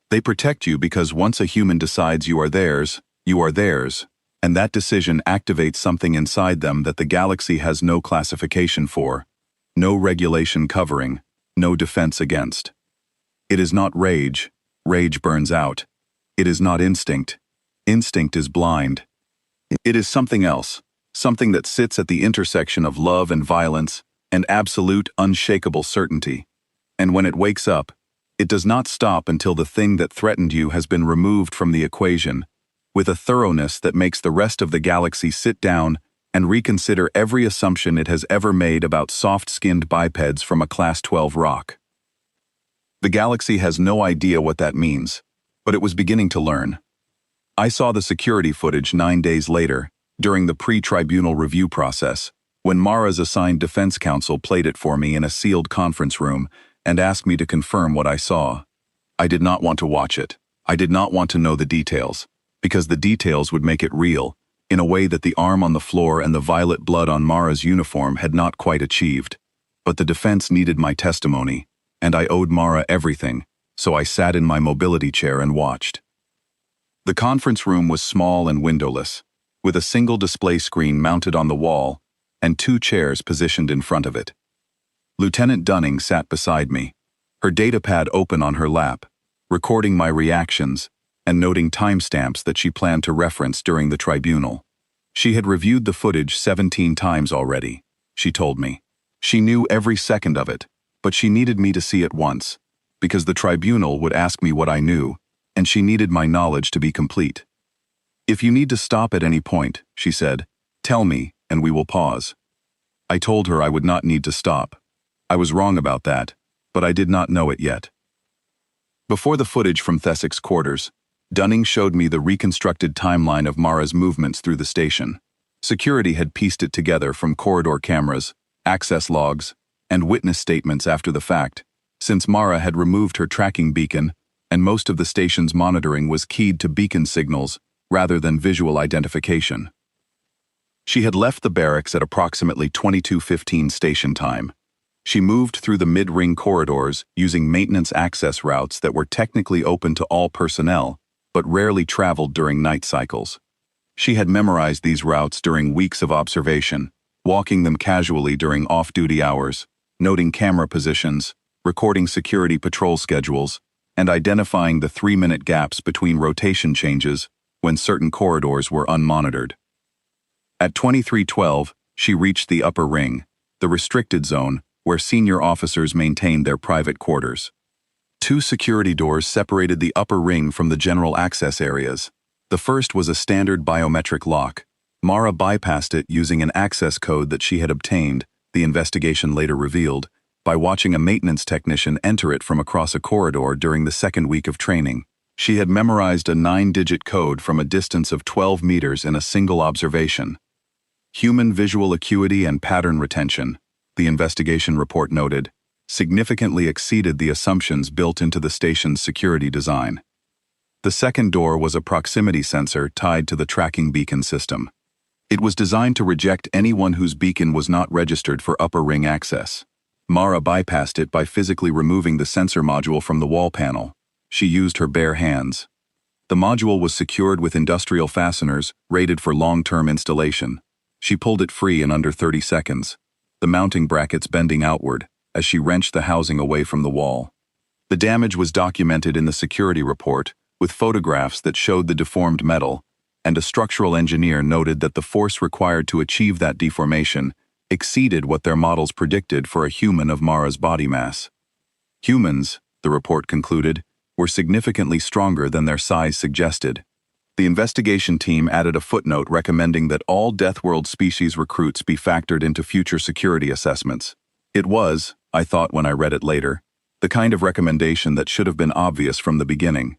They protect you because once a human decides you are theirs, and that decision activates something inside them that the galaxy has no classification for, no regulation covering, no defense against. It is not rage. Rage burns out. It is not instinct. Instinct is blind. It is something else, something that sits at the intersection of love and violence and absolute, unshakable certainty. And when it wakes up, it does not stop until the thing that threatened you has been removed from the equation, with a thoroughness that makes the rest of the galaxy sit down and reconsider every assumption it has ever made about soft-skinned bipeds from a Class 12 rock. The galaxy has no idea what that means, but it was beginning to learn. I saw the security footage 9 days later, during the pre-tribunal review process, when Mara's assigned defense counsel played it for me in a sealed conference room and asked me to confirm what I saw. I did not want to watch it. I did not want to know the details, because the details would make it real, in a way that the arm on the floor and the violet blood on Mara's uniform had not quite achieved. But the defense needed my testimony, and I owed Mara everything, so I sat in my mobility chair and watched. The conference room was small and windowless, with a single display screen mounted on the wall and 2 chairs positioned in front of it. Lieutenant Dunning sat beside me, her datapad open on her lap, recording my reactions and noting timestamps that she planned to reference during the tribunal. She had reviewed the footage 17 times already, she told me. She knew every second of it, but she needed me to see it once, because the tribunal would ask me what I knew, and she needed my knowledge to be complete. If you need to stop at any point, she said, tell me, and we will pause. I told her I would not need to stop. I was wrong about that, but I did not know it yet. Before the footage from Thessic's quarters, Dunning showed me the reconstructed timeline of Mara's movements through the station. Security had pieced it together from corridor cameras, access logs, and witness statements after the fact, since Mara had removed her tracking beacon and most of the station's monitoring was keyed to beacon signals rather than visual identification. She had left the barracks at approximately 22:15 station time. She moved through the mid-ring corridors using maintenance access routes that were technically open to all personnel, but rarely traveled during night cycles. She had memorized these routes during weeks of observation, walking them casually during off-duty hours, noting camera positions, recording security patrol schedules, and identifying the 3-minute gaps between rotation changes when certain corridors were unmonitored. At 23:12, she reached the upper ring, the restricted zone, where senior officers maintained their private quarters. 2 security doors separated the upper ring from the general access areas. The first was a standard biometric lock. Mara bypassed it using an access code that she had obtained, the investigation later revealed, by watching a maintenance technician enter it from across a corridor during the 2nd week of training. She had memorized a 9-digit code from a distance of 12 meters in a single observation. Human visual acuity and pattern retention, the investigation report noted, significantly exceeded the assumptions built into the station's security design. The second door was a proximity sensor tied to the tracking beacon system. It was designed to reject anyone whose beacon was not registered for upper ring access. Mara bypassed it by physically removing the sensor module from the wall panel. She used her bare hands. The module was secured with industrial fasteners, rated for long-term installation. She pulled it free in under 30 seconds, the mounting brackets bending outward as she wrenched the housing away from the wall. The damage was documented in the security report, with photographs that showed the deformed metal, and a structural engineer noted that the force required to achieve that deformation exceeded what their models predicted for a human of Mara's body mass. Humans, the report concluded, were significantly stronger than their size suggested. The investigation team added a footnote recommending that all Deathworld species recruits be factored into future security assessments. It was, I thought when I read it later, the kind of recommendation that should have been obvious from the beginning.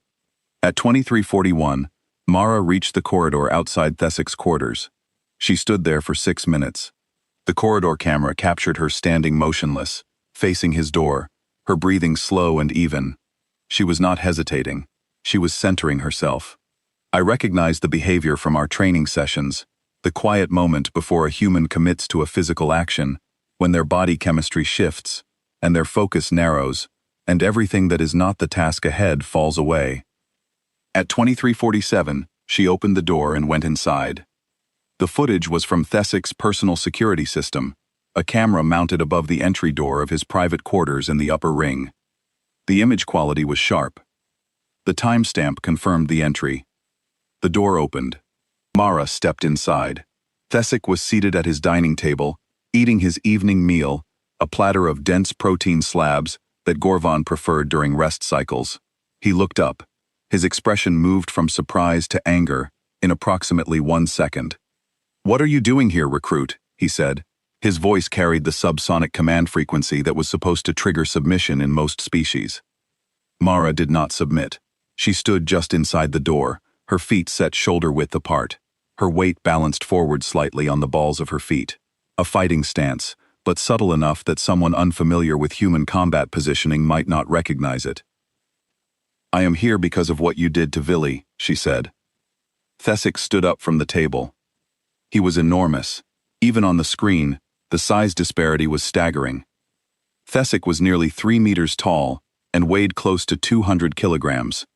At 23:41, Mara reached the corridor outside Thessic's quarters. She stood there for 6 minutes. The corridor camera captured her standing motionless, facing his door, her breathing slow and even. She was not hesitating. She was centering herself. I recognized the behavior from our training sessions, the quiet moment before a human commits to a physical action, when their body chemistry shifts, and their focus narrows, and everything that is not the task ahead falls away. At 23:47, she opened the door and went inside. The footage was from Thessic's personal security system, a camera mounted above the entry door of his private quarters in the upper ring. The image quality was sharp. The timestamp confirmed the entry. The door opened. Mara stepped inside. Thessic was seated at his dining table, eating his evening meal, a platter of dense protein slabs that Gorvan preferred during rest cycles. He looked up. His expression moved from surprise to anger in approximately 1 second. "What are you doing here, recruit?" he said. His voice carried the subsonic command frequency that was supposed to trigger submission in most species. Mara did not submit. She stood just inside the door, her feet set shoulder-width apart. Her weight balanced forward slightly on the balls of her feet. A fighting stance, but subtle enough that someone unfamiliar with human combat positioning might not recognize it. "I am here because of what you did to Vili," she said. Thesic stood up from the table. He was enormous. Even on the screen, the size disparity was staggering. Thesic was nearly 3 meters tall and weighed close to 200 kilograms.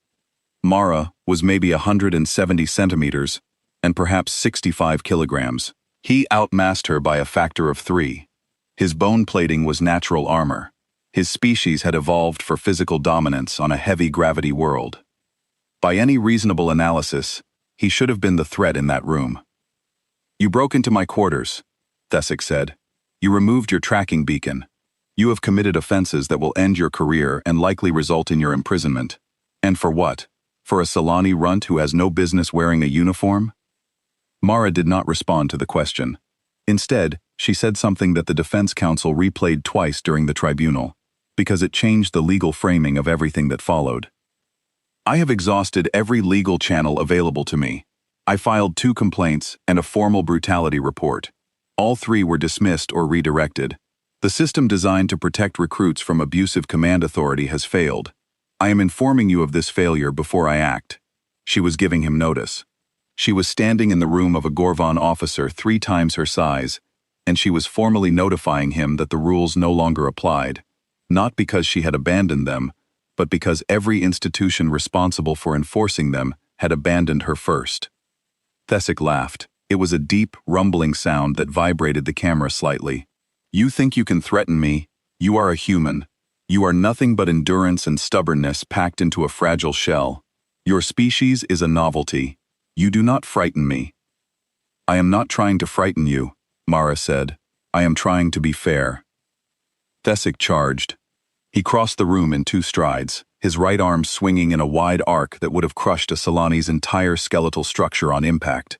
Mara was maybe 170 centimeters and perhaps 65 kilograms. He outmassed her by a factor of 3. His bone plating was natural armor. His species had evolved for physical dominance on a heavy gravity world. By any reasonable analysis, he should have been the threat in that room. "You broke into my quarters," Thesic said. "You removed your tracking beacon. You have committed offenses that will end your career and likely result in your imprisonment. And for what? For a Solani runt who has no business wearing a uniform?" Mara did not respond to the question. Instead, she said something that the defense counsel replayed twice during the tribunal, because it changed the legal framing of everything that followed. "I have exhausted every legal channel available to me. I filed 2 complaints and a formal brutality report. All 3 were dismissed or redirected. The system designed to protect recruits from abusive command authority has failed. I am informing you of this failure before I act." She was giving him notice. She was standing in the room of a Gorvan officer 3 times her size, and she was formally notifying him that the rules no longer applied, not because she had abandoned them, but because every institution responsible for enforcing them had abandoned her first. Thesic laughed. It was a deep, rumbling sound that vibrated the camera slightly. "You think you can threaten me? You are a human. You are nothing but endurance and stubbornness packed into a fragile shell. Your species is a novelty. You do not frighten me." "I am not trying to frighten you," Mara said. "I am trying to be fair." Thesic charged. He crossed the room in 2 strides, his right arm swinging in a wide arc that would have crushed a Solani's entire skeletal structure on impact.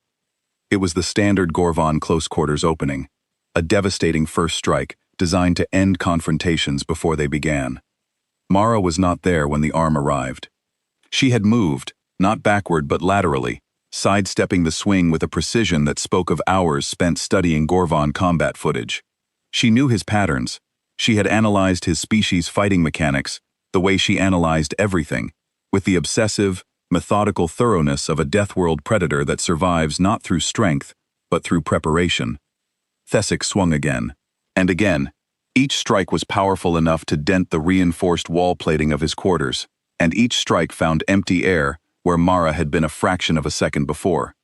It was the standard Gorvan close-quarters opening, a devastating first strike designed to end confrontations before they began. Mara was not there when the arm arrived. She had moved, not backward but laterally, sidestepping the swing with a precision that spoke of hours spent studying Gorvan combat footage. She knew his patterns. She had analyzed his species' fighting mechanics the way she analyzed everything, with the obsessive, methodical thoroughness of a Deathworld predator that survives not through strength, but through preparation. Thesic swung again, and again. Each strike was powerful enough to dent the reinforced wall plating of his quarters, and each strike found empty air where Mara had been a fraction of a second before.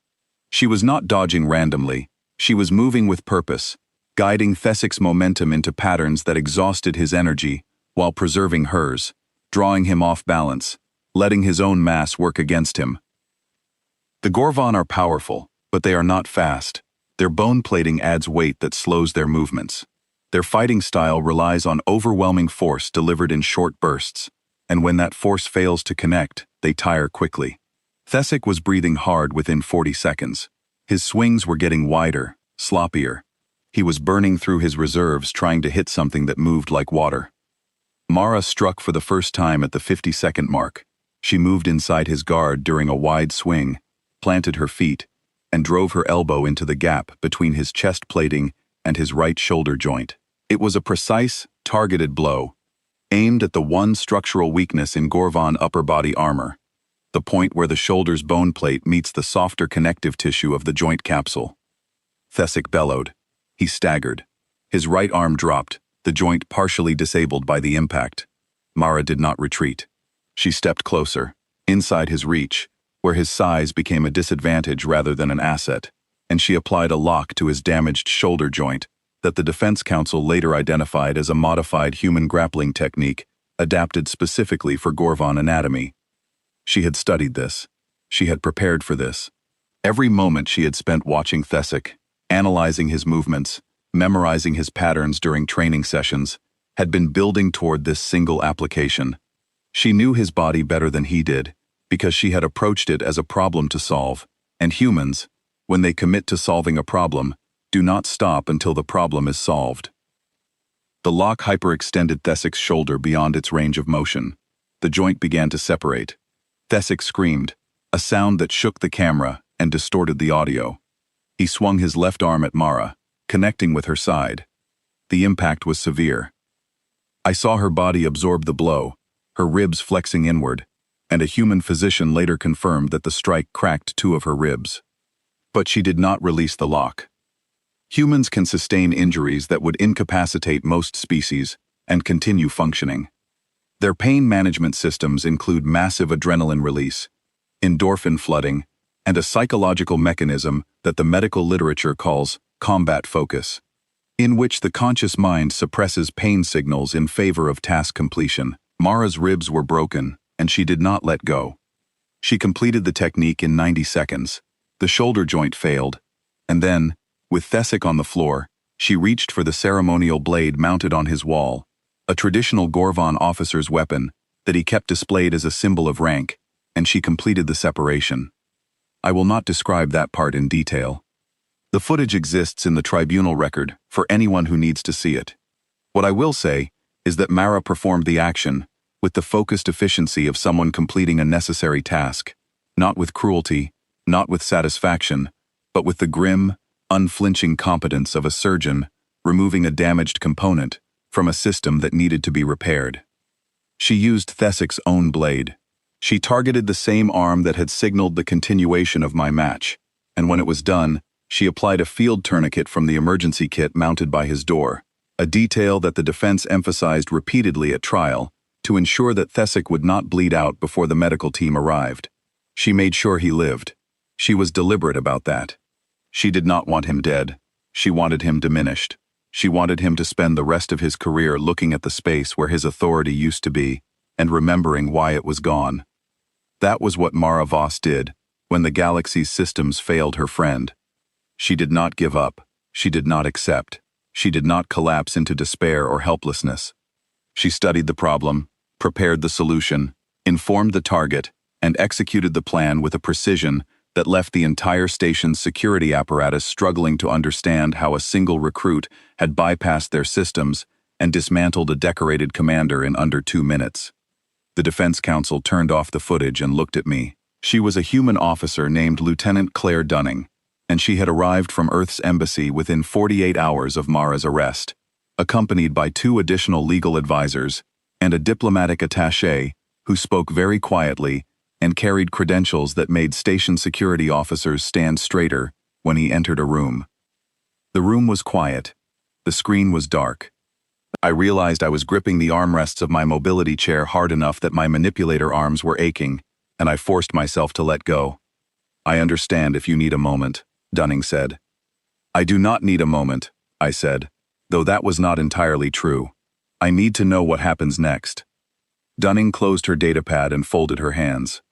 She was not dodging randomly. She was moving with purpose, guiding Thesic's momentum into patterns that exhausted his energy while preserving hers, drawing him off balance, letting his own mass work against him. The Gorvan are powerful, but they are not fast. Their bone plating adds weight that slows their movements. Their fighting style relies on overwhelming force delivered in short bursts, and when that force fails to connect, they tire quickly. Thesic was breathing hard within 40 seconds. His swings were getting wider, sloppier. He was burning through his reserves trying to hit something that moved like water. Mara struck for the first time at the 50-second mark. She moved inside his guard during a wide swing, planted her feet, and drove her elbow into the gap between his chest plating and his right shoulder joint. It was a precise, targeted blow, aimed at the one structural weakness in Gorvan upper body armor, the point where the shoulder's bone plate meets the softer connective tissue of the joint capsule. Thesic bellowed. He staggered. His right arm dropped, the joint partially disabled by the impact. Mara did not retreat. She stepped closer, inside his reach, where his size became a disadvantage rather than an asset, and she applied a lock to his damaged shoulder joint that the defense counsel later identified as a modified human grappling technique adapted specifically for Gorvan anatomy. She had studied this. She had prepared for this. Every moment she had spent watching Thesic, analyzing his movements, memorizing his patterns during training sessions, had been building toward this single application. She knew his body better than he did, because she had approached it as a problem to solve, and humans, when they commit to solving a problem, do not stop until the problem is solved. The lock hyperextended Thesic's shoulder beyond its range of motion. The joint began to separate. Thesic screamed, a sound that shook the camera and distorted the audio. He swung his left arm at Mara, connecting with her side. The impact was severe. I saw her body absorb the blow, her ribs flexing inward, and a human physician later confirmed that the strike cracked 2 of her ribs. But she did not release the lock. Humans can sustain injuries that would incapacitate most species and continue functioning. Their pain management systems include massive adrenaline release, endorphin flooding, and a psychological mechanism that the medical literature calls combat focus, in which the conscious mind suppresses pain signals in favor of task completion. Mara's ribs were broken, and she did not let go. She completed the technique in 90 seconds. The shoulder joint failed, and then, with Thesic on the floor, she reached for the ceremonial blade mounted on his wall, a traditional Gorvon officer's weapon that he kept displayed as a symbol of rank, and she completed the separation. I will not describe that part in detail. The footage exists in the tribunal record for anyone who needs to see it. What I will say is that Mara performed the action with the focused efficiency of someone completing a necessary task, not with cruelty, not with satisfaction, but with the grim, unflinching competence of a surgeon removing a damaged component from a system that needed to be repaired. She used Thesic's own blade. She targeted the same arm that had signaled the continuation of my match, and when it was done, she applied a field tourniquet from the emergency kit mounted by his door, a detail that the defense emphasized repeatedly at trial to ensure that Thesic would not bleed out before the medical team arrived. She made sure he lived. She was deliberate about that. She did not want him dead. She wanted him diminished. She wanted him to spend the rest of his career looking at the space where his authority used to be and remembering why it was gone. That was what Mara Voss did when the galaxy's systems failed her friend. She did not give up. She did not accept. She did not collapse into despair or helplessness. She studied the problem, prepared the solution, informed the target, and executed the plan with a precision that left the entire station's security apparatus struggling to understand how a single recruit had bypassed their systems and dismantled a decorated commander in under 2 minutes. The defense counsel turned off the footage and looked at me. She was a human officer named Lieutenant Claire Dunning, and she had arrived from Earth's embassy within 48 hours of Mara's arrest, accompanied by 2 additional legal advisors and a diplomatic attaché who spoke very quietly and carried credentials that made station security officers stand straighter when he entered a room. The room was quiet. The screen was dark. I realized I was gripping the armrests of my mobility chair hard enough that my manipulator arms were aching, and I forced myself to let go. "I understand if you need a moment," Dunning said. "I do not need a moment," I said, though that was not entirely true. "I need to know what happens next." Dunning closed her datapad and folded her hands.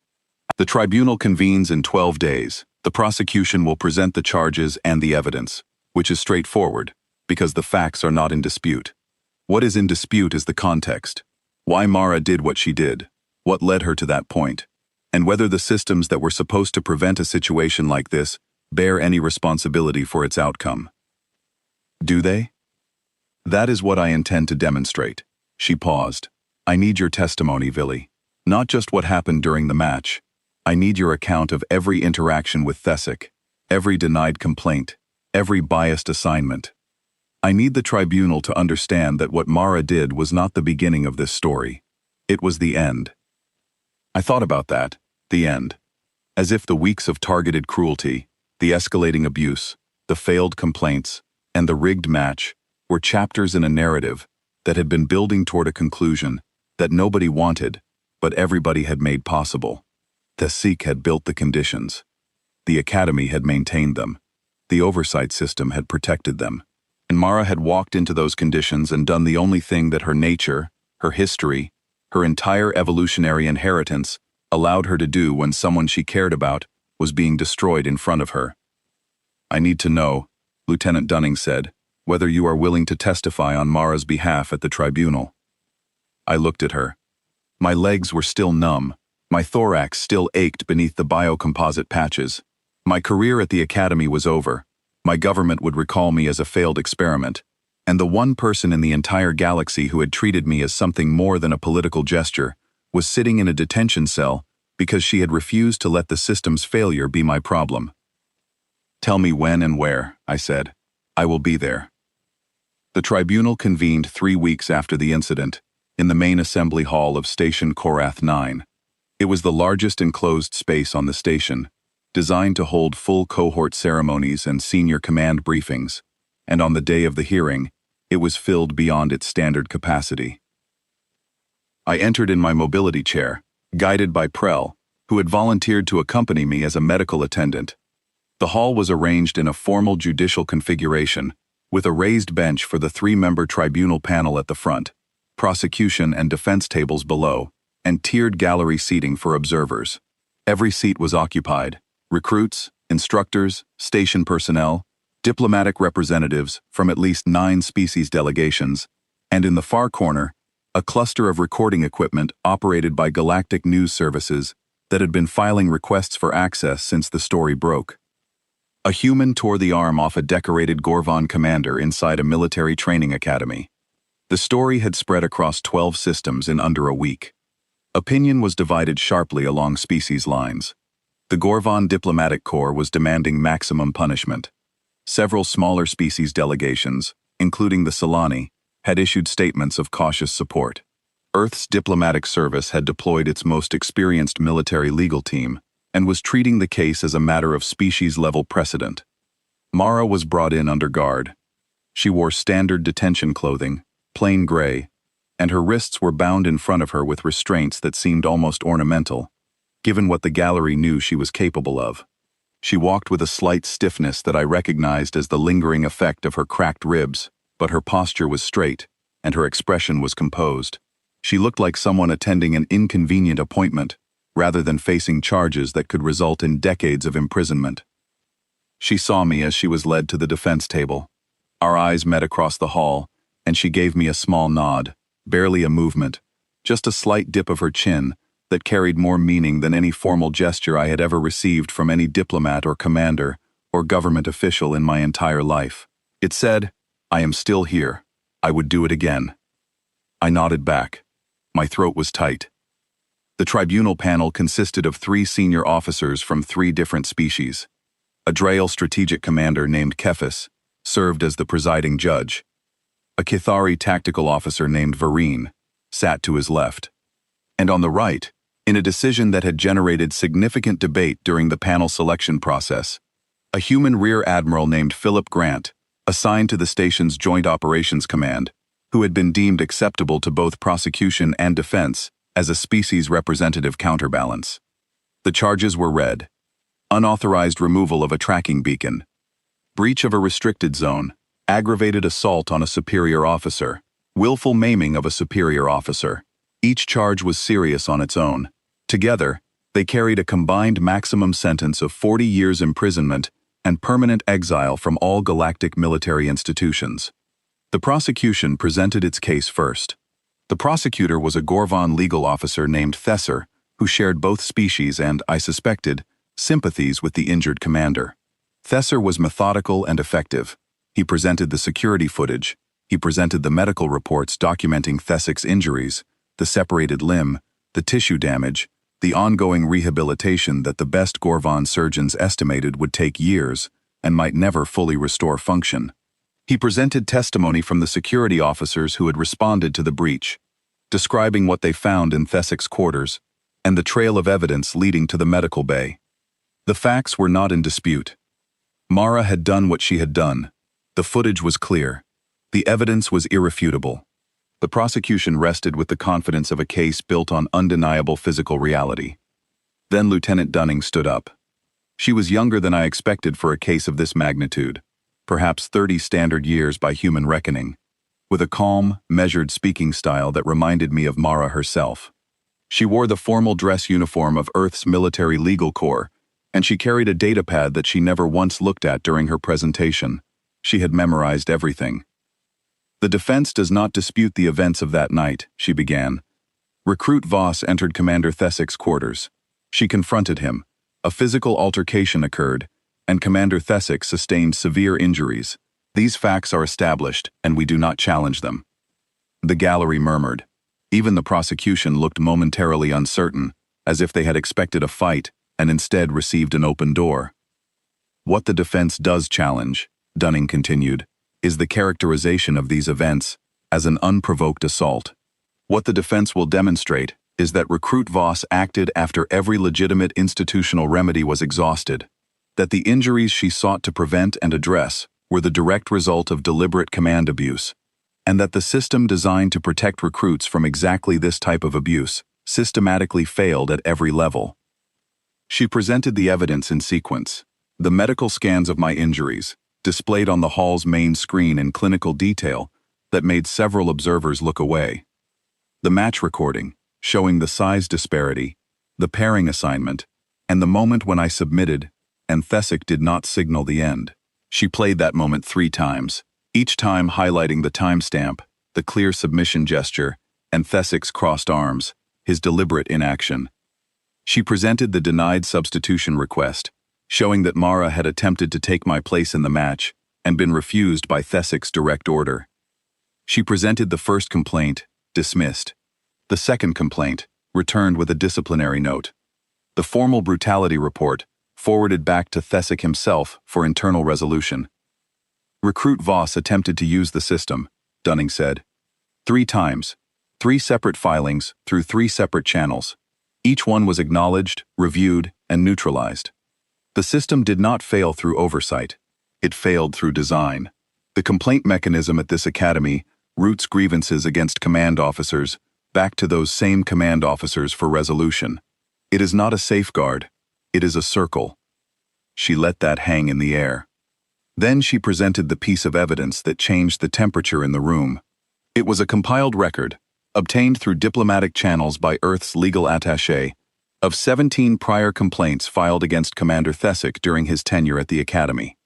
"The tribunal convenes in 12 days. The prosecution will present the charges and the evidence, which is straightforward, because the facts are not in dispute. What is in dispute is the context. Why Mara did what she did, what led her to that point, and whether the systems that were supposed to prevent a situation like this bear any responsibility for its outcome. Do they? That is what I intend to demonstrate." She paused. "I need your testimony, Villy. Not just what happened during the match. I need your account of every interaction with Thesic, every denied complaint, every biased assignment. I need the tribunal to understand that what Mara did was not the beginning of this story. It was the end." I thought about that, the end. As if the weeks of targeted cruelty, the escalating abuse, the failed complaints, and the rigged match were chapters in a narrative that had been building toward a conclusion that nobody wanted, but everybody had made possible. Thesic had built the conditions. The Academy had maintained them. The oversight system had protected them. And Mara had walked into those conditions and done the only thing that her nature, her history, her entire evolutionary inheritance allowed her to do when someone she cared about was being destroyed in front of her. "I need to know," Lieutenant Dunning said, "whether you are willing to testify on Mara's behalf at the tribunal." I looked at her. My legs were still numb. My thorax still ached beneath the biocomposite patches. My career at the Academy was over. My government would recall me as a failed experiment, and the one person in the entire galaxy who had treated me as something more than a political gesture was sitting in a detention cell because she had refused to let the system's failure be my problem. "Tell me when and where," I said. "I will be there." The tribunal convened 3 weeks after the incident, in the main assembly hall of Station Korath 9. It was the largest enclosed space on the station, designed to hold full cohort ceremonies and senior command briefings, and on the day of the hearing, it was filled beyond its standard capacity. I entered in my mobility chair, guided by Prell, who had volunteered to accompany me as a medical attendant. The hall was arranged in a formal judicial configuration, with a raised bench for the 3-member tribunal panel at the front, prosecution and defense tables below, and tiered gallery seating for observers. Every seat was occupied. Recruits, instructors, station personnel, diplomatic representatives from at least 9 species delegations, and in the far corner, a cluster of recording equipment operated by galactic news services that had been filing requests for access since the story broke. A human tore the arm off a decorated Gorvan commander inside a military training academy. The story had spread across 12 systems in under a week. Opinion was divided sharply along species lines. The Gorvan Diplomatic Corps was demanding maximum punishment. Several smaller species delegations, including the Solani, had issued statements of cautious support. Earth's diplomatic service had deployed its most experienced military legal team and was treating the case as a matter of species-level precedent. Mara was brought in under guard. She wore standard detention clothing, plain gray, and her wrists were bound in front of her with restraints that seemed almost ornamental, given what the gallery knew she was capable of. She walked with a slight stiffness that I recognized as the lingering effect of her cracked ribs, but her posture was straight, and her expression was composed. She looked like someone attending an inconvenient appointment, rather than facing charges that could result in decades of imprisonment. She saw me as she was led to the defense table. Our eyes met across the hall, and she gave me a small nod, barely a movement, just a slight dip of her chin that carried more meaning than any formal gesture I had ever received from any diplomat or commander or government official in my entire life. It said, "I am still here. I would do it again." I nodded back. My throat was tight. The tribunal panel consisted of 3 senior officers from 3 different species. A Drael strategic commander named Kephis served as the presiding judge. A Kithari tactical officer named Vareen sat to his left. And on the right, in a decision that had generated significant debate during the panel selection process, a human rear admiral named Philip Grant, assigned to the station's Joint Operations Command, who had been deemed acceptable to both prosecution and defense as a species representative counterbalance. The charges were read: unauthorized removal of a tracking beacon, breach of a restricted zone, aggravated assault on a superior officer, willful maiming of a superior officer. Each charge was serious on its own. Together, they carried a combined maximum sentence of 40 years imprisonment and permanent exile from all galactic military institutions. The prosecution presented its case first. The prosecutor was a Gorvan legal officer named Thesser, who shared both species and, I suspected, sympathies with the injured commander. Thesser was methodical and effective. He presented the security footage. He presented the medical reports documenting Thesic's injuries, the separated limb, the tissue damage, the ongoing rehabilitation that the best Gorvan surgeons estimated would take years and might never fully restore function. He presented testimony from the security officers who had responded to the breach, describing what they found in Thesic's quarters and the trail of evidence leading to the medical bay. The facts were not in dispute. Mara had done what she had done. The footage was clear. The evidence was irrefutable. The prosecution rested with the confidence of a case built on undeniable physical reality. Then Lieutenant Dunning stood up. She was younger than I expected for a case of this magnitude, perhaps 30 standard years by human reckoning, with a calm, measured speaking style that reminded me of Mara herself. She wore the formal dress uniform of Earth's military legal corps, and she carried a datapad that she never once looked at during her presentation. She had memorized everything. "The defense does not dispute the events of that night," she began. "Recruit Voss entered Commander Thesic's quarters. She confronted him. A physical altercation occurred, and Commander Thesic sustained severe injuries. These facts are established, and we do not challenge them." The gallery murmured. Even the prosecution looked momentarily uncertain, as if they had expected a fight and instead received an open door. What the defense does challenge, Dunning continued, is the characterization of these events as an unprovoked assault. What the defense will demonstrate is that Recruit Voss acted after every legitimate institutional remedy was exhausted, that the injuries she sought to prevent and address were the direct result of deliberate command abuse, and that the system designed to protect recruits from exactly this type of abuse systematically failed at every level. She presented the evidence in sequence: the medical scans of my injuries, displayed on the hall's main screen in clinical detail that made several observers look away; the match recording, showing the size disparity, the pairing assignment, and the moment when I submitted and Thesic did not signal the end. She played that moment 3 times, each time highlighting the timestamp, the clear submission gesture, and Thesic's crossed arms, his deliberate inaction. She presented the denied substitution request, showing that Mara had attempted to take my place in the match and been refused by Thesic's direct order. She presented the first complaint, dismissed; the second complaint, returned with a disciplinary note; the formal brutality report, forwarded back to Thesic himself for internal resolution. Recruit Voss attempted to use the system, Dunning said. 3 times, 3 separate filings through 3 separate channels. Each one was acknowledged, reviewed, and neutralized. The system did not fail through oversight. It failed through design. The complaint mechanism at this academy routes grievances against command officers back to those same command officers for resolution. It is not a safeguard. It is a circle. She let that hang in the air. Then she presented the piece of evidence that changed the temperature in the room. It was a compiled record, obtained through diplomatic channels by Earth's legal attaché, of 17 prior complaints filed against Commander Thesic during his tenure at the Academy.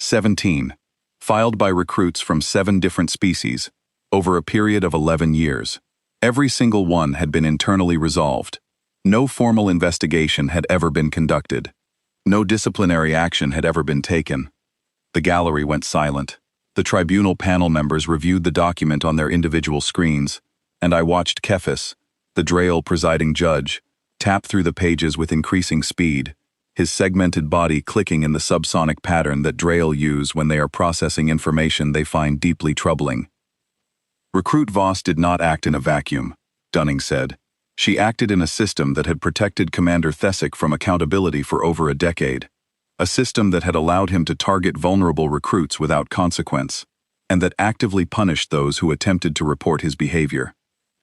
17, filed by recruits from 7 different species, over a period of 11 years. Every single one had been internally resolved. No formal investigation had ever been conducted. No disciplinary action had ever been taken. The gallery went silent. The tribunal panel members reviewed the document on their individual screens, and I watched Kefis, the Drail presiding judge, tap through the pages with increasing speed, his segmented body clicking in the subsonic pattern that Drail use when they are processing information they find deeply troubling. Recruit Voss did not act in a vacuum, Dunning said. She acted in a system that had protected Commander Thesic from accountability for over a decade, a system that had allowed him to target vulnerable recruits without consequence, and that actively punished those who attempted to report his behavior.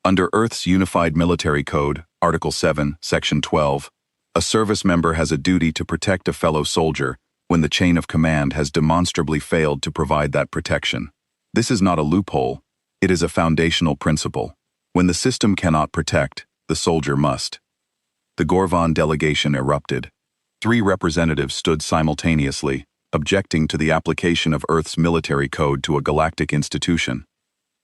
Under Earth's Unified Military Code, Article 7, Section 12, a service member has a duty to protect a fellow soldier when the chain of command has demonstrably failed to provide that protection. This is not a loophole. It is a foundational principle. When the system cannot protect, the soldier must. The Gorvan delegation erupted. 3 representatives stood simultaneously, objecting to the application of Earth's military code to a galactic institution.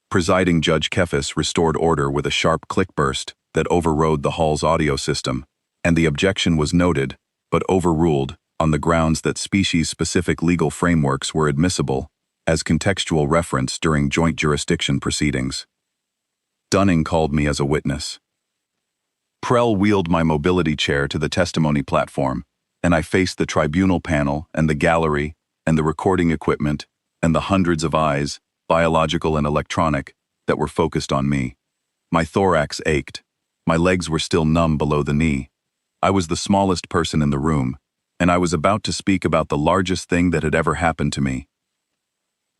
Presiding Judge Kefis restored order with a sharp click burst that overrode the hall's audio system, and the objection was noted, but overruled, on the grounds that species-specific legal frameworks were admissible as contextual reference during joint jurisdiction proceedings. Dunning called me as a witness. Prell wheeled my mobility chair to the testimony platform, and I faced the tribunal panel and the gallery and the recording equipment and the hundreds of eyes, biological and electronic, that were focused on me. My thorax ached. My legs were still numb below the knee. I was the smallest person in the room, and I was about to speak about the largest thing that had ever happened to me.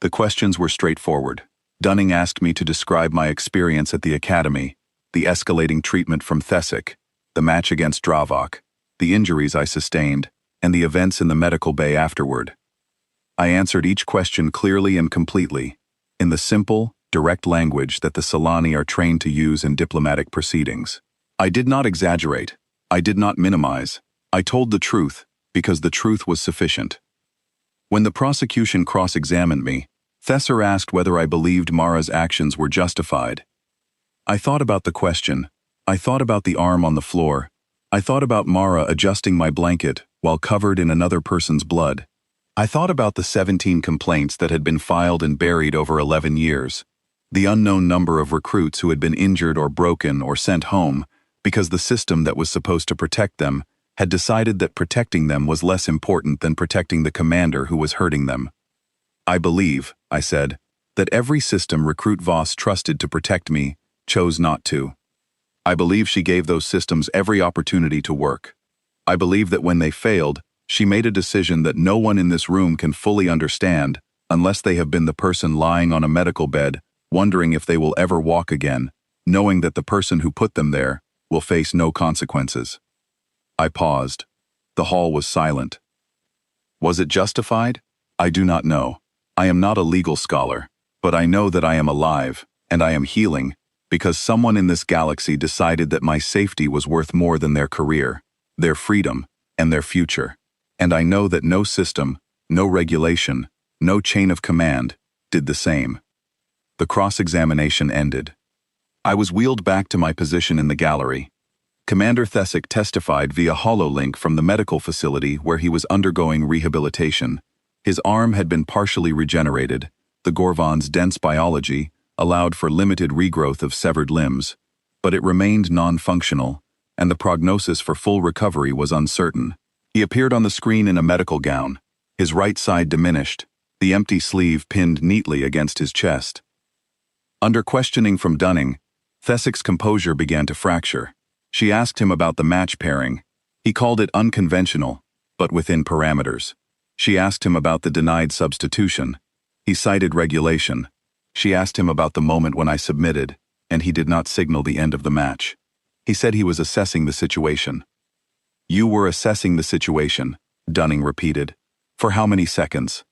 The questions were straightforward. Dunning asked me to describe my experience at the Academy, the escalating treatment from Thesic, the match against Dravok, the injuries I sustained, and the events in the medical bay afterward. I answered each question clearly and completely, in the simple, direct language that the Solani are trained to use in diplomatic proceedings. I did not exaggerate. I did not minimize. I told the truth, because the truth was sufficient. When the prosecution cross-examined me, Thesser asked whether I believed Mara's actions were justified. I thought about the question. I thought about the arm on the floor. I thought about Mara adjusting my blanket while covered in another person's blood. I thought about the 17 complaints that had been filed and buried over 11 years. The unknown number of recruits who had been injured or broken or sent home because the system that was supposed to protect them had decided that protecting them was less important than protecting the commander who was hurting them. I believe, I said, that every system Recruit Voss trusted to protect me chose not to. I believe she gave those systems every opportunity to work. I believe that when they failed, she made a decision that no one in this room can fully understand unless they have been the person lying on a medical bed, wondering if they will ever walk again, knowing that the person who put them there will face no consequences. I paused. The hall was silent. Was it justified? I do not know. I am not a legal scholar, but I know that I am alive, and I am healing, because someone in this galaxy decided that my safety was worth more than their career, their freedom, and their future. And I know that no system, no regulation, no chain of command did the same. The cross-examination ended. I was wheeled back to my position in the gallery. Commander Thesic testified via hololink from the medical facility where he was undergoing rehabilitation. His arm had been partially regenerated. The Gorvan's dense biology allowed for limited regrowth of severed limbs, but it remained non-functional, and the prognosis for full recovery was uncertain. He appeared on the screen in a medical gown, his right side diminished, the empty sleeve pinned neatly against his chest. Under questioning from Dunning, Thesic's composure began to fracture. She asked him about the match pairing. He called it unconventional, but within parameters. She asked him about the denied substitution. He cited regulation. She asked him about the moment when I submitted, and he did not signal the end of the match. He said he was assessing the situation. You were assessing the situation, Dunning repeated. For how many seconds?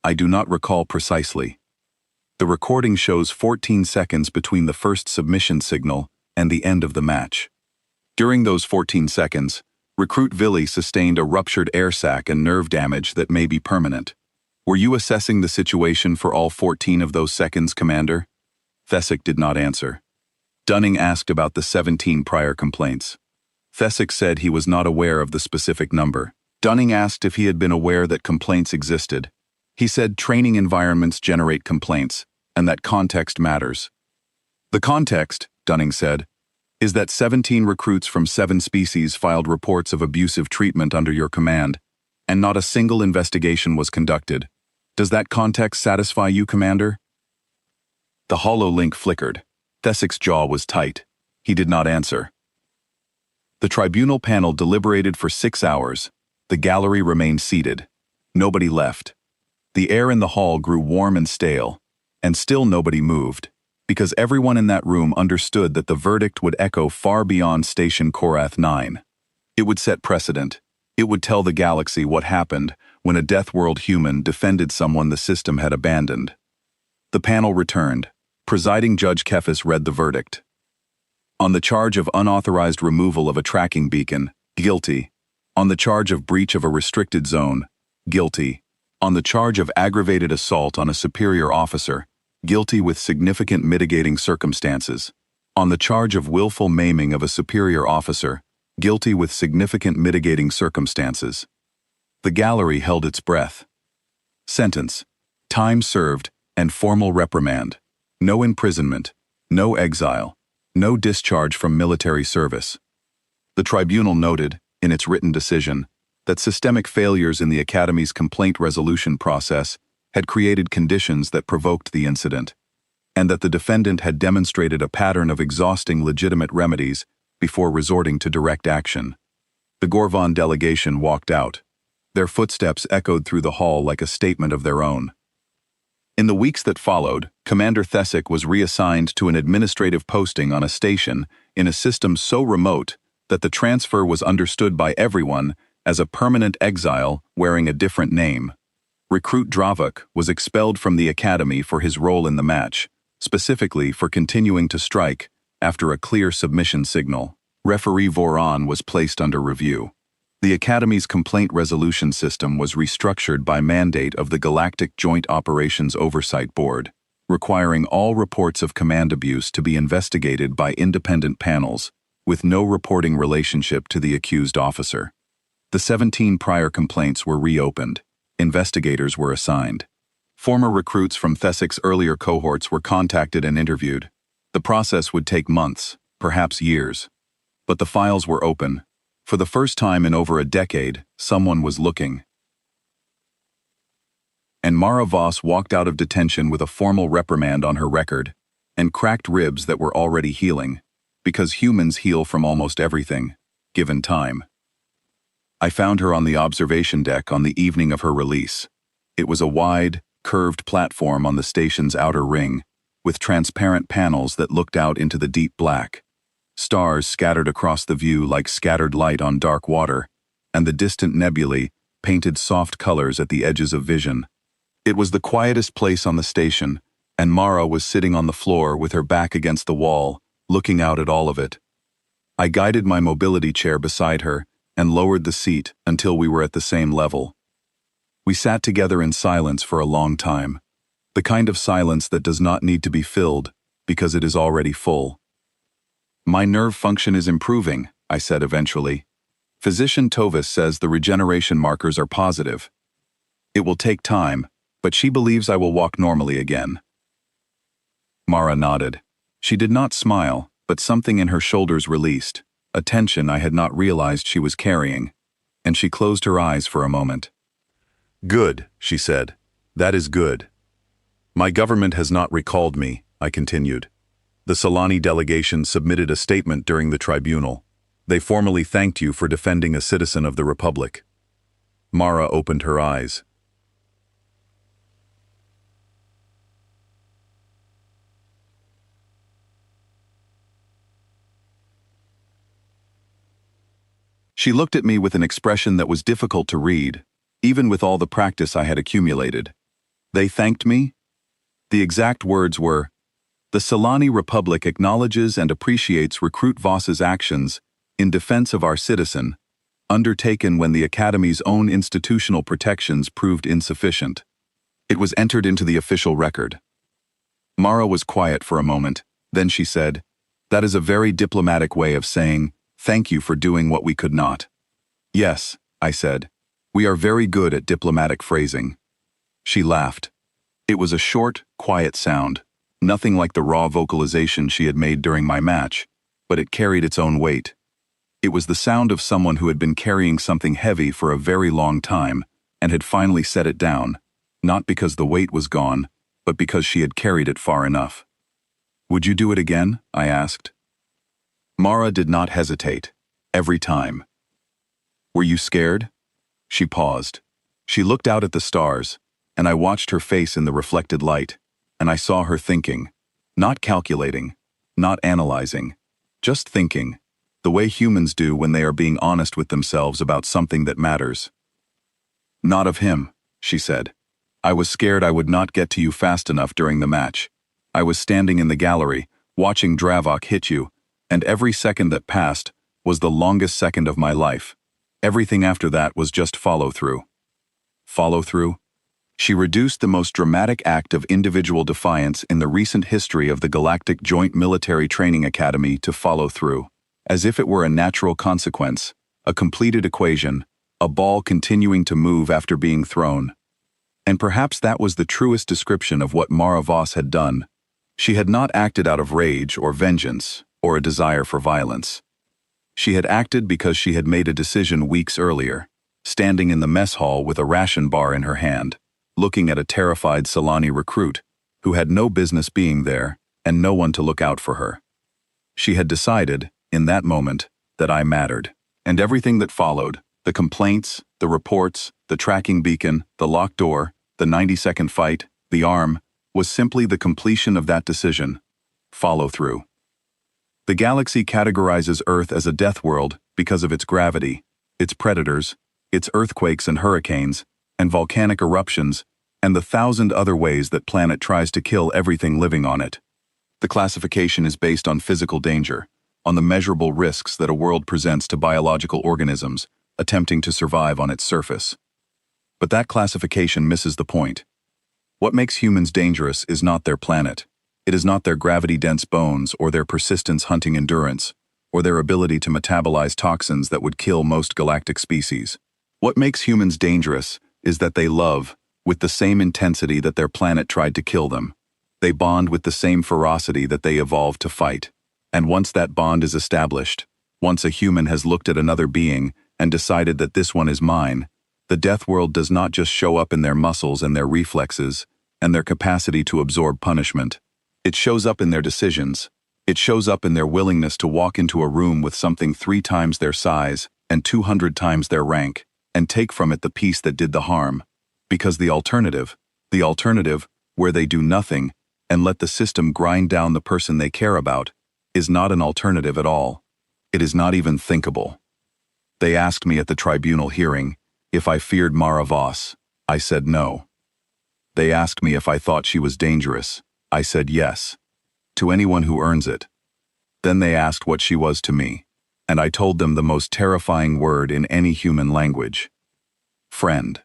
I do not recall precisely. The recording shows 14 seconds between the first submission signal and the end of the match. During those 14 seconds, Recruit Villy sustained a ruptured air sac and nerve damage that may be permanent. Were you assessing the situation for all 14 of those seconds, Commander? Thesic did not answer. Dunning asked about the 17 prior complaints. Thesic said he was not aware of the specific number. Dunning asked if he had been aware that complaints existed. He said training environments generate complaints, and that context matters. The context, Dunning said, is that 17 recruits from 7 species filed reports of abusive treatment under your command, and not a single investigation was conducted. Does that context satisfy you, Commander? The hololink flickered. Thesic's jaw was tight. He did not answer. The tribunal panel deliberated for 6 hours. The gallery remained seated. Nobody left. The air in the hall grew warm and stale, and still nobody moved, because everyone in that room understood that the verdict would echo far beyond Station Korath 9. It would set precedent. It would tell the galaxy what happened when a Deathworld human defended someone the system had abandoned. The panel returned. Presiding Judge Kefis read the verdict. On the charge of unauthorized removal of a tracking beacon, guilty. On the charge of breach of a restricted zone, guilty. On the charge of aggravated assault on a superior officer, guilty with significant mitigating circumstances. On the charge of willful maiming of a superior officer, guilty with significant mitigating circumstances. The gallery held its breath. Sentence: time served and formal reprimand. No imprisonment, no exile, no discharge from military service. The tribunal noted, in its written decision, that systemic failures in the Academy's complaint resolution process had created conditions that provoked the incident, and that the defendant had demonstrated a pattern of exhausting legitimate remedies before resorting to direct action. The Gorvan delegation walked out. Their footsteps echoed through the hall like a statement of their own. In the weeks that followed, Commander Thesic was reassigned to an administrative posting on a station in a system so remote that the transfer was understood by everyone as a permanent exile wearing a different name. Recruit Dravok was expelled from the Academy for his role in the match, specifically for continuing to strike after a clear submission signal. Referee Voron was placed under review. The Academy's complaint resolution system was restructured by mandate of the Galactic Joint Operations Oversight Board, requiring all reports of command abuse to be investigated by independent panels, with no reporting relationship to the accused officer. The 17 prior complaints were reopened. Investigators were assigned. Former recruits from Thessic's earlier cohorts were contacted and interviewed. The process would take months, perhaps years. But the files were open. For the first time in over a decade, someone was looking. And Mara Voss walked out of detention with a formal reprimand on her record, and cracked ribs that were already healing, because humans heal from almost everything, given time. I found her on the observation deck on the evening of her release. It was a wide, curved platform on the station's outer ring, with transparent panels that looked out into the deep black. Stars scattered across the view like scattered light on dark water, and the distant nebulae painted soft colors at the edges of vision. It was the quietest place on the station, and Mara was sitting on the floor with her back against the wall, looking out at all of it. I guided my mobility chair beside her and lowered the seat until we were at the same level. We sat together in silence for a long time, the kind of silence that does not need to be filled because it is already full. "My nerve function is improving," I said eventually. "Physician Tovis says the regeneration markers are positive. It will take time, but she believes I will walk normally again." Mara nodded. She did not smile, but something in her shoulders released, a tension I had not realized she was carrying, and she closed her eyes for a moment. "Good," she said. "That is good. My government has not recalled me," I continued. "The Solani delegation submitted a statement during the tribunal. They formally thanked you for defending a citizen of the Republic." Mara opened her eyes. She looked at me with an expression that was difficult to read, even with all the practice I had accumulated. "They thanked me?" The exact words were, "The Solani Republic acknowledges and appreciates Recruit Voss's actions in defense of our citizen, undertaken when the Academy's own institutional protections proved insufficient." It was entered into the official record. Mara was quiet for a moment, then she said, "That is a very diplomatic way of saying, thank you for doing what we could not." "Yes," I said. "We are very good at diplomatic phrasing." She laughed. It was a short, quiet sound, nothing like the raw vocalization she had made during my match, but it carried its own weight. It was the sound of someone who had been carrying something heavy for a very long time and had finally set it down, not because the weight was gone, but because she had carried it far enough. "Would you do it again?" I asked. Mara did not hesitate. Every time. "Were you scared?" She paused. She looked out at the stars, and I watched her face in the reflected light, and I saw her thinking, not calculating, not analyzing, just thinking, the way humans do when they are being honest with themselves about something that matters. "Not of him," she said. "I was scared I would not get to you fast enough during the match. I was standing in the gallery, watching Dravok hit you, and every second that passed was the longest second of my life. Everything after that was just follow-through." Follow-through? She reduced the most dramatic act of individual defiance in the recent history of the Galactic Joint Military Training Academy to follow-through, as if it were a natural consequence, a completed equation, a ball continuing to move after being thrown. And perhaps that was the truest description of what Mara Voss had done. She had not acted out of rage or vengeance, or a desire for violence. She had acted because she had made a decision weeks earlier, standing in the mess hall with a ration bar in her hand, looking at a terrified Solani recruit, who had no business being there and no one to look out for her. She had decided, in that moment, that I mattered, and everything that followed, the complaints, the reports, the tracking beacon, the locked door, the 90-second fight, the arm, was simply the completion of that decision. Follow through. The galaxy categorizes Earth as a death world because of its gravity, its predators, its earthquakes and hurricanes, and volcanic eruptions, and the 1,000 other ways that planet tries to kill everything living on it. The classification is based on physical danger, on the measurable risks that a world presents to biological organisms attempting to survive on its surface. But that classification misses the point. What makes humans dangerous is not their planet. It is not their gravity-dense bones or their persistence hunting endurance, or their ability to metabolize toxins that would kill most galactic species. What makes humans dangerous is that they love, with the same intensity that their planet tried to kill them. They bond with the same ferocity that they evolved to fight. And once that bond is established, once a human has looked at another being and decided that this one is mine, the Deathworld does not just show up in their muscles and their reflexes and their capacity to absorb punishment. It shows up in their decisions. It shows up in their willingness to walk into a room with something 3 times their size and 200 times their rank and take from it the piece that did the harm. Because the alternative, where they do nothing and let the system grind down the person they care about, is not an alternative at all. It is not even thinkable. They asked me at the tribunal hearing if I feared Mara Voss. I said no. They asked me if I thought she was dangerous. I said yes. To anyone who earns it. Then they asked what she was to me, and I told them the most terrifying word in any human language. Friend.